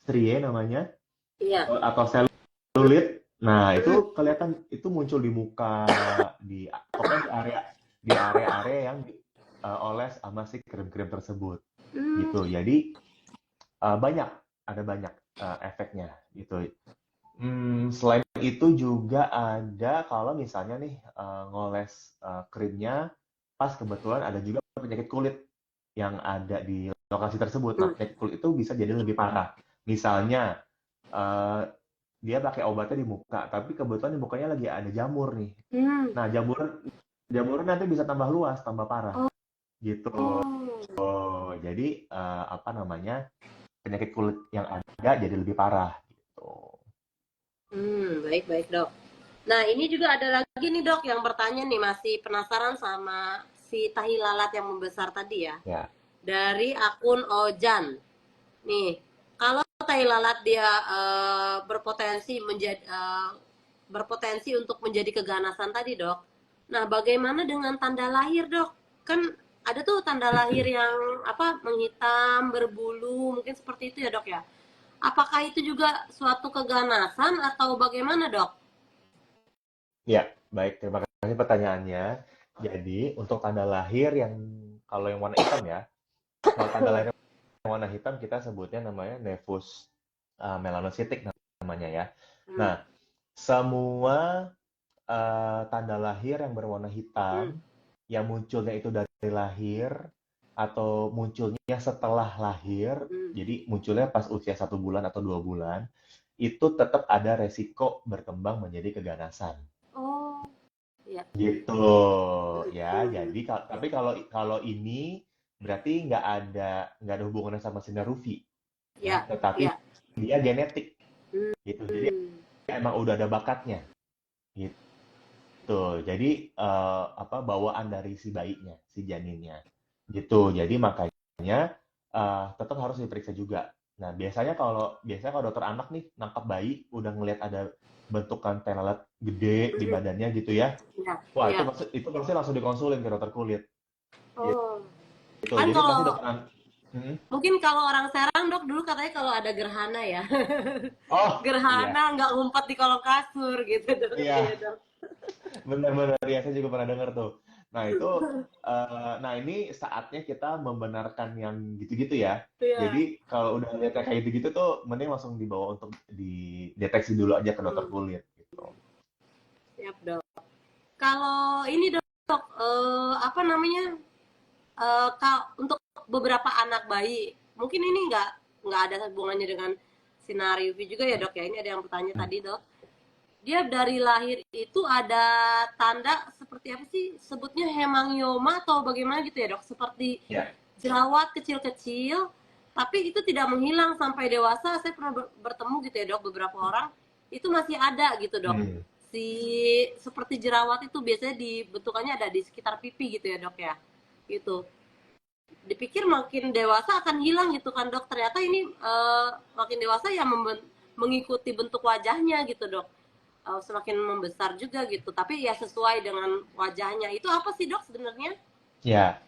strie namanya, Iya. atau selulit. Nah, itu kelihatan itu muncul di muka, pokoknya di area-area yang dioles sama si krim-krim tersebut Hmm. gitu. Jadi banyak ada banyak efeknya gitu. Selain itu juga ada kalau misalnya nih ngoles krimnya pas kebetulan ada juga penyakit kulit yang ada di lokasi tersebut. Nah, Hmm. penyakit kulit itu bisa jadi lebih parah. Misalnya eh, dia pakai obatnya di muka, tapi kebetulan di mukanya lagi ada jamur nih. Hmm. Nah, jamurnya nanti bisa tambah luas, tambah parah Oh. gitu. Jadi penyakit kulit yang ada jadi lebih parah gitu. Baik baik dok. Nah, ini juga ada lagi nih dok yang bertanya nih, masih penasaran sama si tahi lalat yang membesar tadi ya. Ya, Dari akun Ojan. Nih, kalau tahi lalat dia berpotensi untuk menjadi keganasan tadi dok. Nah, bagaimana dengan tanda lahir dok? Kan ada tuh tanda lahir yang apa menghitam, berbulu, mungkin seperti itu ya dok ya. Apakah itu juga suatu keganasan atau bagaimana dok? ya, baik. Terima kasih pertanyaannya. Jadi, untuk tanda lahir yang kalau yang warna hitam ya, kalau tanda lahir yang warna hitam kita sebutnya namanya nevus melanositik namanya ya. Hmm, Nah, semua tanda lahir yang berwarna hmm, hitam yang munculnya itu dari lahir atau munculnya setelah lahir, hmm. jadi munculnya pas usia 1 bulan atau 2 bulan, itu tetap ada resiko berkembang menjadi keganasan. Oh, ya. Gitu ya. Hmm, Jadi tapi kalau kalau ini berarti nggak ada hubungannya sama sinar UV ya, ya, tetapi ya. dia genetik gitu. Jadi Hmm, emang udah ada bakatnya gitu. Jadi apa bawaan dari si bayinya, si janinnya. Gitu. Jadi makanya tetap harus diperiksa juga. Nah, biasanya kalau dokter anak nih nangkap bayi udah ngelihat ada bentukan telalat gede di hmm, badannya gitu ya. ya, Wah, itu ya. pasti itu pasti langsung dikonsulin ke dokter kulit. Oh, Gitu. kan Jadi pasti dokter kalau Hmm? mungkin kalau orang Serang dok dulu katanya kalau ada gerhana ya, Oh, iya. gerhana nggak ngumpet di kolong kasur gitu dok. Iya Iya, dok. benar-benar ya saya juga pernah dengar tuh. Nah, nah ini saatnya kita membenarkan yang gitu-gitu ya. Iya. Jadi kalau udah lihat yang kayak gitu-gitu tuh mending langsung dibawa untuk dideteksi dulu aja ke dokter Hmm, kulit gitu. siap dok. Kalau ini dok, apa namanya? Untuk beberapa anak bayi, mungkin ini nggak ada hubungannya dengan sinar UV juga ya dok ya. Ini ada yang bertanya Hmm. tadi dok. Dia dari lahir itu ada tanda seperti apa sih? Sebutnya hemangioma atau bagaimana gitu ya dok? Seperti Ya. jerawat kecil-kecil, tapi itu tidak menghilang sampai dewasa. Saya pernah bertemu gitu ya dok, beberapa orang itu masih ada gitu dok. Hmm. Si seperti jerawat itu biasanya bentukannya ada di sekitar pipi gitu ya dok ya. Gitu. Dipikir makin dewasa akan hilang gitu kan dok, ternyata ini makin dewasa ya mengikuti bentuk wajahnya gitu dok, semakin membesar juga gitu, tapi ya sesuai dengan wajahnya. Itu apa sih dok sebenarnya? Ya,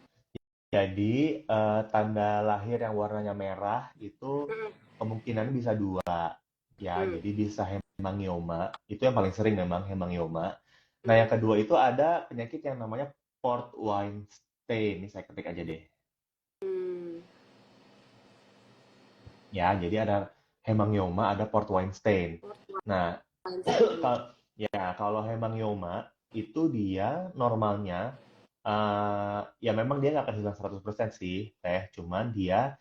jadi tanda lahir yang warnanya merah itu Hmm, kemungkinan bisa dua ya. hmm, Jadi bisa hemangioma, itu yang paling sering memang hemangioma. Nah, hmm, yang kedua itu ada penyakit yang namanya port wine stain. Ini saya ketik aja deh. hmm. Ya, jadi ada hemangioma, ada port wine stain. Nah, kalau hemangioma itu dia normalnya ya memang dia nggak akan hilang 100% sih, Teh. Cuman dia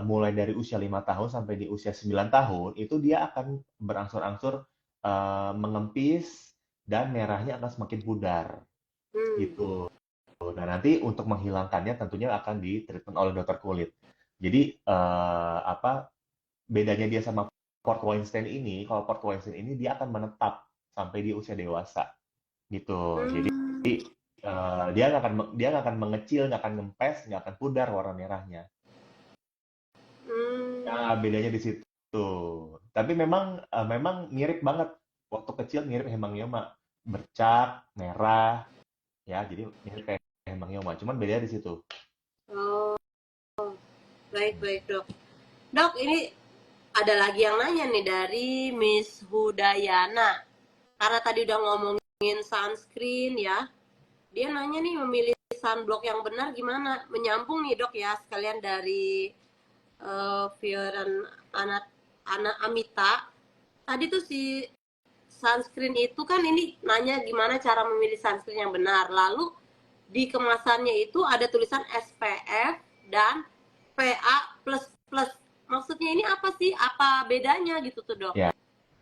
mulai dari usia 5 tahun sampai di usia 9 tahun itu dia akan berangsur-angsur mengempis dan merahnya akan semakin pudar Hmm. gitu. Nah, nanti untuk menghilangkannya tentunya akan di-treatment oleh dokter kulit. Jadi apa bedanya dia sama port Weinstein ini, kalau port Weinstein ini dia akan menetap sampai di usia dewasa gitu. Jadi Hmm. dia nggak akan mengecil, nggak akan ngempes, nggak akan pudar warna merahnya. Hmm. Nah, bedanya di situ. Tapi memang mirip banget. Waktu kecil mirip hemangioma, bercak, merah, ya. Jadi mirip kayak hemangioma. Cuman bedanya di situ. Oh, baik baik dok. Dok, ini ada lagi yang nanya nih dari Miss Hudayana, karena tadi udah ngomongin sunscreen ya. Dia nanya nih, memilih sunblock yang benar gimana? Menyambung nih dok ya, sekalian dari Fioran anak anak Amita. Tadi tuh si sunscreen itu kan ini nanya gimana cara memilih sunscreen yang benar. Lalu di kemasannya itu ada tulisan SPF dan PA plus plus. Maksudnya ini apa sih? Apa bedanya gitu tuh dok? Ya,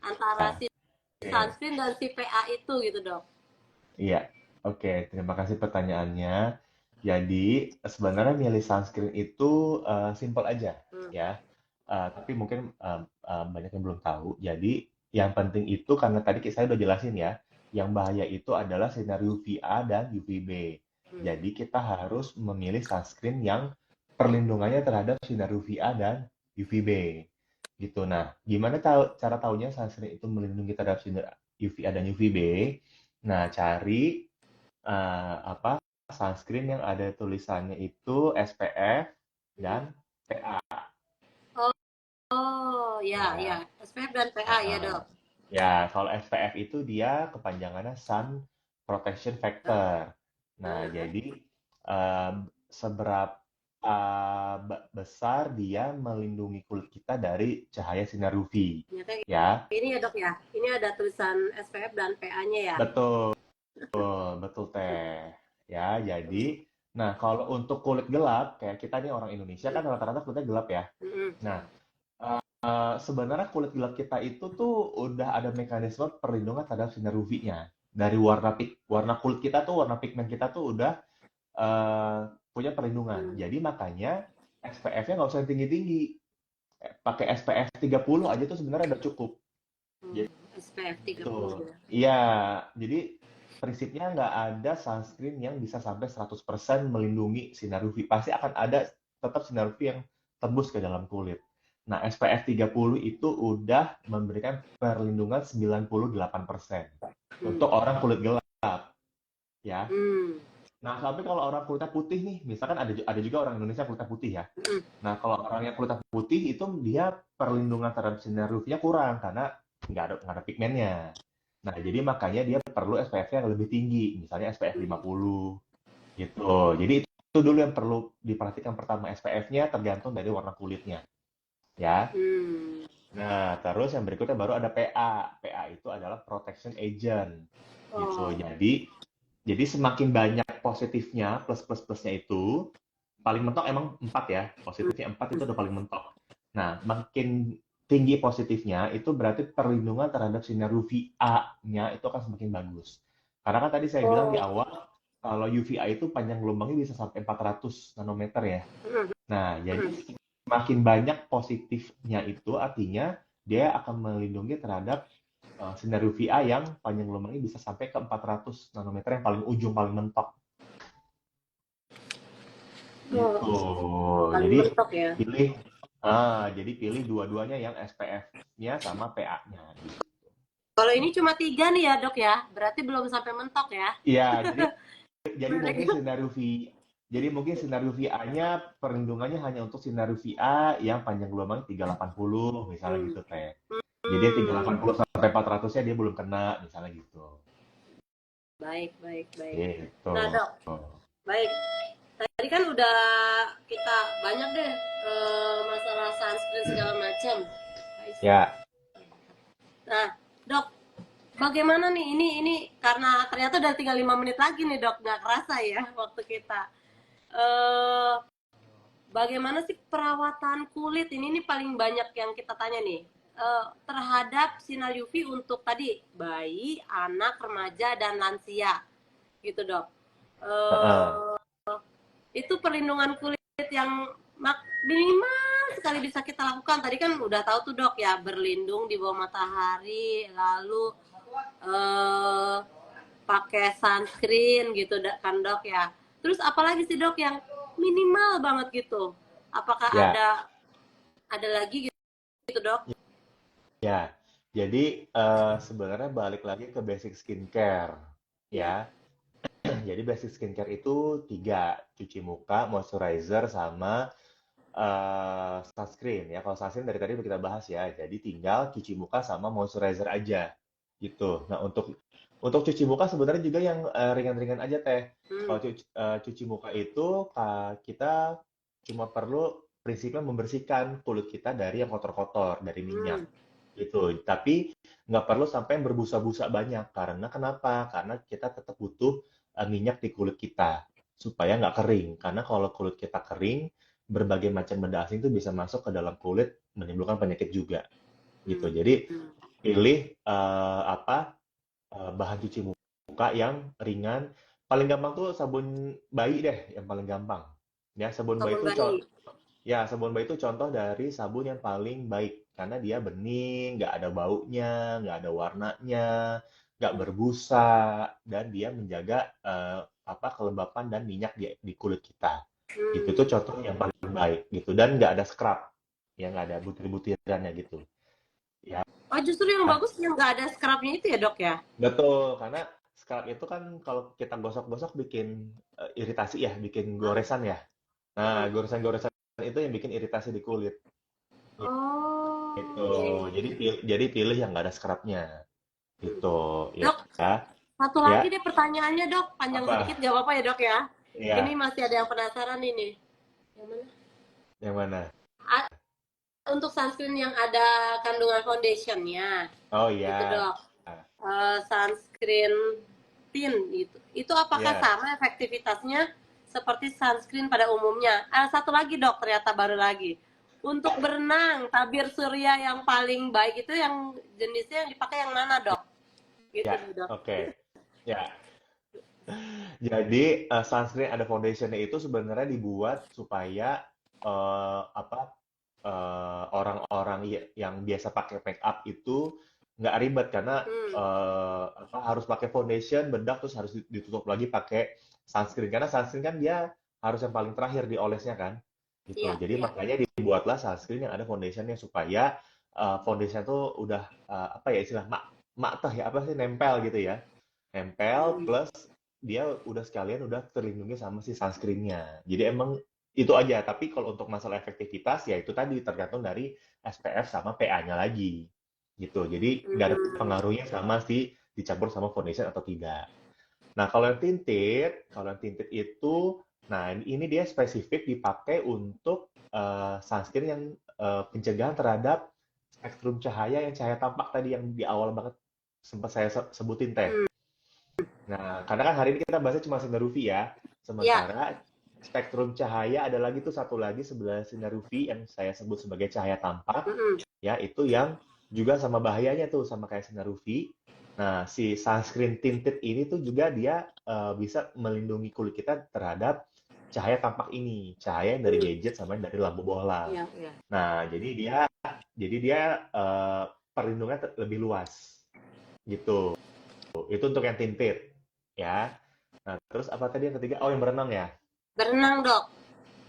Antara si oke. sunscreen dan si PA itu gitu dok. Iya, oke. Terima kasih pertanyaannya. Jadi, sebenarnya milih sunscreen itu simple aja, Hmm. ya. Tapi mungkin banyak yang belum tahu. Jadi, yang penting itu karena tadi saya udah jelasin ya. Yang bahaya itu adalah sinar UVA dan UVB. Jadi kita harus memilih sunscreen yang perlindungannya terhadap sinar UVA dan UVB. Gitu. Nah, gimana cara taunya sunscreen itu melindungi terhadap sinar UVA dan UVB? Nah, cari apa sunscreen yang ada tulisannya itu SPF dan PA. Oh, ya, Ya, ya. SPF dan PA ya, heeh. Dok. Ya, kalau SPF itu dia kepanjangannya Sun Protection Factor. Nah, Heeh. jadi seberapa besar dia melindungi kulit kita dari cahaya sinar UV, Ya, kayak ya. ini ya, Dok ya. Ini ada tulisan SPF dan PA-nya ya. Betul, betul teh. Ya, jadi, nah kalau untuk kulit gelap, kayak kita nih orang Indonesia kan rata-rata kulitnya gelap ya. Mm-mm. Nah, sebenarnya kulit gelap kita itu tuh udah ada mekanisme perlindungan terhadap sinar UV-nya. Dari warna kulit kita tuh, warna pigmen kita tuh udah eh, punya perlindungan. Hmm. Jadi makanya SPF-nya nggak usah yang tinggi-tinggi. Pakai SPF 30 aja tuh sebenarnya udah cukup. Hmm. SPF Gitu. 30 ya. Iya, jadi prinsipnya nggak ada sunscreen yang bisa sampai 100% melindungi sinar UV. Pasti akan ada tetap sinar UV yang tembus ke dalam kulit. Nah, SPF 30 itu udah memberikan perlindungan 98% Hmm. untuk orang kulit gelap, ya. Hmm. Nah, tapi kalau orang kulitnya putih nih, misalkan ada juga orang Indonesia kulitnya putih ya. Mm-mm. Nah, kalau orang yang kulitnya putih itu dia perlindungan terhadap sinar UV-nya kurang karena nggak ada pigmennya. Nah, jadi makanya dia perlu SPF-nya yang lebih tinggi, misalnya SPF 50 gitu. Jadi itu dulu yang perlu diperhatikan pertama, SPF-nya tergantung dari warna kulitnya, ya. Hmm. Nah, terus yang berikutnya baru ada PA. PA itu adalah protection agent gitu. Oh. Jadi semakin banyak positifnya, plus-plus-plusnya itu, paling mentok emang 4 ya, positifnya 4 itu udah paling mentok. Nah, makin tinggi positifnya, itu berarti perlindungan terhadap sinar UVA-nya itu akan semakin bagus. Karena kan tadi saya bilang di Oh. awal, kalau UVA itu panjang gelombangnya bisa sampai 400 nanometer ya. Mm-mm. Nah, jadi semakin banyak positifnya itu artinya dia akan melindungi terhadap sinar UVA yang panjang gelombangnya bisa sampai ke 400 nanometer yang paling ujung, paling mentok. Gitu. Oh, paling Jadi mentok ya. pilih jadi pilih dua-duanya yang SPF-nya sama PA-nya gitu. Kalau ini cuma 3 nih ya, Dok ya. Berarti belum sampai mentok ya. Iya, jadi mungkin Mereka. sinar UV jadi mungkin sinar UVA-nya perlindungannya hanya untuk sinar UVA yang panjang gelombang 380 misalnya Hmm. gitu teh. Jadi Hmm. 380 sampai 400-nya dia belum kena misalnya gitu. Baik, baik, baik. Gitu. Nah, Dok, baik. Tadi kan udah kita banyak deh masalah sunscreen segala macam. Ya, Nah, Dok, bagaimana nih ini karena ternyata udah tinggal 5 menit lagi nih, Dok, nggak kerasa ya waktu kita. Eh, Bagaimana sih perawatan kulit ini paling banyak yang kita tanya nih terhadap sinar UV untuk tadi bayi, anak, remaja dan lansia, gitu, Dok. heeh. Eh, itu perlindungan kulit yang minimal sekali bisa kita lakukan. Tadi kan udah tahu tuh, Dok, ya, berlindung di bawah matahari, lalu eh, pakai sunscreen gitu kan, Dok, ya. Terus apalagi sih, Dok, yang minimal banget gitu? Apakah Ya, ada lagi gitu, Dok? ya. Jadi sebenarnya balik lagi ke basic skincare, Ya. ya. Jadi basic skincare itu 3, cuci muka, moisturizer, sama sunscreen ya. Kalau sunscreen dari tadi udah kita bahas ya. Jadi tinggal cuci muka sama moisturizer aja gitu. Nah, untuk cuci muka sebenarnya juga yang ringan-ringan aja teh. Kalau cuci muka itu kita cuma perlu prinsipnya membersihkan kulit kita dari yang kotor-kotor, dari minyak gitu. Tapi nggak perlu sampai yang berbusa-busa banyak. Karena kenapa? Karena kita tetap butuh minyak di kulit kita supaya nggak kering. Karena kalau kulit kita kering, berbagai macam benda asing itu bisa masuk ke dalam kulit, menimbulkan penyakit juga gitu. Jadi pilih bahan cuci muka yang ringan. Paling gampang tuh sabun bayi deh, yang paling gampang. Ya, Sabun bayi. sabun bayi itu contoh dari sabun yang paling baik karena dia bening, nggak ada baunya, nggak ada warnanya, nggak berbusa, dan dia menjaga kelembapan dan minyak di kulit kita. Itu tuh contoh yang paling baik gitu, dan nggak ada scrub, ya nggak ada butir-butirannya gitu. Ya, Oh, justru yang bagus yang nggak ada scrubnya itu ya, Dok ya? betul, karena scrub itu kan kalau kita gosok-gosok bikin iritasi ya, bikin Ah, goresan ya. Nah, goresan-goresan itu yang bikin iritasi di kulit. Gitu. oh, iya, iya. Jadi pilih yang nggak ada scrubnya. Gitu. Ya. Dok, satu Ya. lagi deh pertanyaannya, Dok. Panjang sedikit, Apa? nggak apa-apa ya, Dok ya? Ini Ya. masih ada yang penasaran ini. Yang mana? Yang mana? Untuk sunscreen yang ada kandungan foundationnya, Oh gitu ya. Dok. Sunscreen tint gitu. Itu apakah Ya. sama efektivitasnya seperti sunscreen pada umumnya? Satu lagi Dok, ternyata baru lagi. Untuk berenang, tabir surya yang paling baik itu yang jenisnya yang dipakai yang mana Dok? Gitu Ya. Dok. Oke. Ya. Jadi sunscreen ada foundationnya itu sebenarnya dibuat supaya orang-orang yang biasa pakai make up itu nggak ribet karena harus pakai foundation, bedak, terus harus ditutup lagi pakai sunscreen karena sunscreen kan dia harus yang paling terakhir diolesnya kan gitu. Iya, Jadi iya. makanya dibuatlah sunscreen yang ada foundationnya supaya foundation tuh udah apa ya istilah mak teh ya apa sih nempel gitu ya, nempel plus dia udah sekalian udah terlindungi sama si sunscreen-nya. Jadi emang itu aja. Tapi kalau untuk masalah efektivitas ya itu tadi tergantung dari SPF sama PA-nya lagi. Gitu. Jadi nggak ada pengaruhnya sama si dicampur sama foundation atau tidak. Nah, kalau yang tinted itu, nah ini dia spesifik dipakai untuk sunscreen yang pencegahan terhadap spektrum cahaya yang cahaya tampak tadi yang di awal banget sempat saya sebutin teh. Nah, karena kan hari ini kita bahasnya cuma sinar UV ya. Iya. Sementara spektrum cahaya ada lagi tuh satu lagi sebelah sinar UV yang saya sebut sebagai cahaya tampak, ya itu yang juga sama bahayanya tuh sama kayak sinar UV. Nah, si sunscreen tinted ini tuh juga dia bisa melindungi kulit kita terhadap cahaya tampak ini, cahaya yang dari gadget sama yang dari lampu bohlam. Iya, iya. Nah, jadi dia perlindungannya lebih luas gitu. Itu untuk yang tinted ya. Nah, terus apa tadi yang ketiga? Oh, yang berenang ya. Berenang Dok.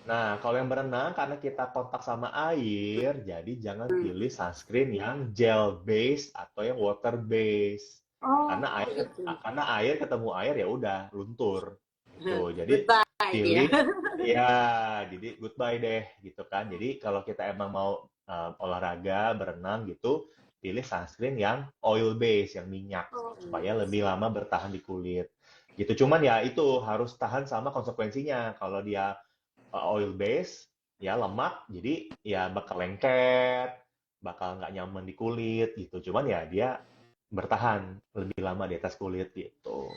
Nah, kalau yang berenang karena kita kontak sama air, jadi jangan pilih sunscreen yang gel base atau yang water base. Oh, Karena air gitu. karena air ketemu air ya udah luntur. Gitu. Jadi Goodbye ya. pilih ya, jadi goodbye deh gitu kan. Jadi kalau kita emang mau olahraga, berenang gitu, pilih sunscreen yang oil base, yang minyak Oh, supaya lebih lama bertahan di kulit. Gitu. Cuman ya itu harus tahan sama konsekuensinya. Kalau dia oil base, ya lemak, jadi ya bakal lengket, bakal nggak nyaman di kulit gitu. Cuman ya dia bertahan lebih lama di atas kulit gitu.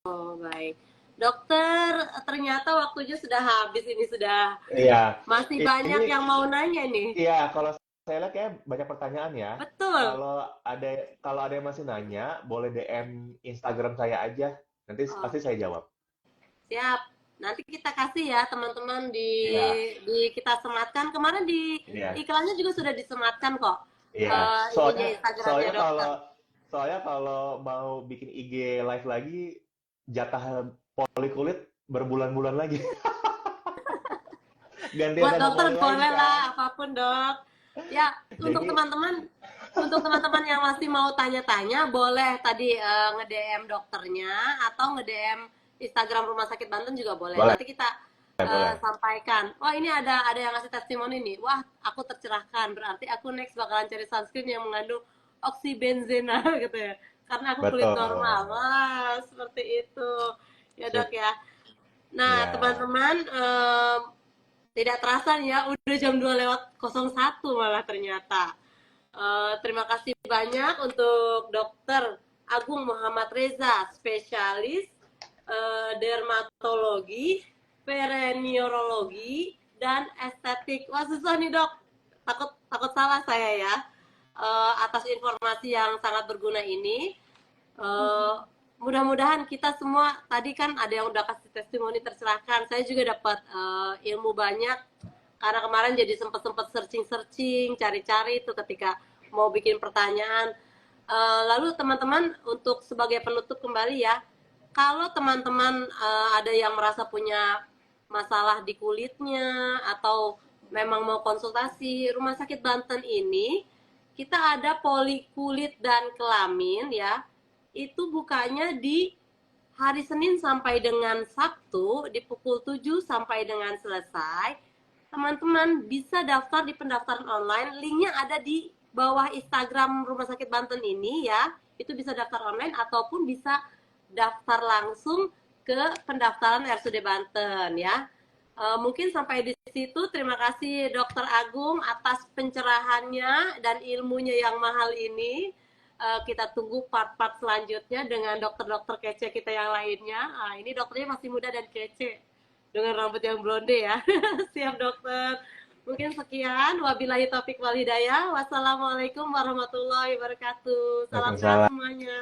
oh, baik. Dokter, ternyata waktunya sudah habis ini sudah Iya, masih ini banyak yang mau nanya nih. iya kalau saya lihat kayak banyak pertanyaan ya. Betul. Kalau ada kalau ada yang masih nanya, boleh DM Instagram saya aja. Nanti Oh, pasti saya jawab. siap. Nanti kita kasih ya teman-teman Iya, di kita sematkan. Kemarin di iya, iklannya juga sudah disematkan kok. iya. Ininya Soalnya Instagramnya soalnya dokter. kalau soalnya kalau mau bikin IG live lagi, jatah poli kulit berbulan-bulan lagi. Gantian Buat sama dokter poli lain boleh kan. lah apapun dok. Ya untuk Jadi, teman-teman yang masih mau tanya-tanya boleh tadi nge-DM dokternya atau nge-DM Instagram Rumah Sakit Banten juga boleh. boleh, Nanti kita boleh. sampaikan. Wah ini ada yang ngasih testimoni nih. Wah aku tercerahkan. Berarti aku next bakalan cari sunscreen yang mengandung oksibenzena gitu ya. Karena aku kulit normal. Betul. Wah seperti itu. Ya dok Sip. ya. Nah Ya. teman-teman tidak terasa nih ya, udah jam 2 lewat 01 malah ternyata. Terima kasih banyak untuk Dokter Agung Muhammad Reza, spesialis dermatologi, pereneurologi, dan estetik. Wah susah nih dok, takut takut salah saya ya. Atas informasi yang sangat berguna ini. Eh, Mudah-mudahan kita semua tadi kan ada yang udah kasih testimoni tercerahkan. Saya juga dapat ilmu banyak karena kemarin jadi sempat-sempat searching-searching, cari-cari itu ketika mau bikin pertanyaan Lalu teman-teman untuk sebagai penutup kembali ya, kalau teman-teman ada yang merasa punya masalah di kulitnya atau memang mau konsultasi, Rumah Sakit Banten ini kita ada poli kulit dan kelamin ya. Itu bukanya di hari Senin sampai dengan Sabtu di pukul 7 sampai dengan selesai. Teman-teman bisa daftar di pendaftaran online, linknya ada di bawah Instagram Rumah Sakit Banten ini ya. Itu bisa daftar online ataupun bisa daftar langsung ke pendaftaran RSUD Banten ya. Mungkin sampai di situ. Terima kasih Dokter Agung atas pencerahannya dan ilmunya yang mahal ini. Kita tunggu part-part selanjutnya dengan dokter-dokter kece kita yang lainnya. Ini dokternya masih muda dan kece dengan rambut yang blonde ya. Siap dokter. Mungkin sekian. Wabillahi taufik wal hidayah. Wassalamualaikum warahmatullahi wabarakatuh. Salam sehat Waalaikumsalam. semuanya.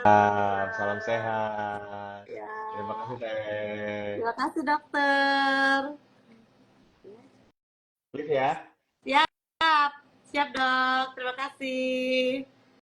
Salam sehat. Ya. Terima kasih, Teh. Terima kasih dokter. Live ya. Siap, siap dok. Terima kasih.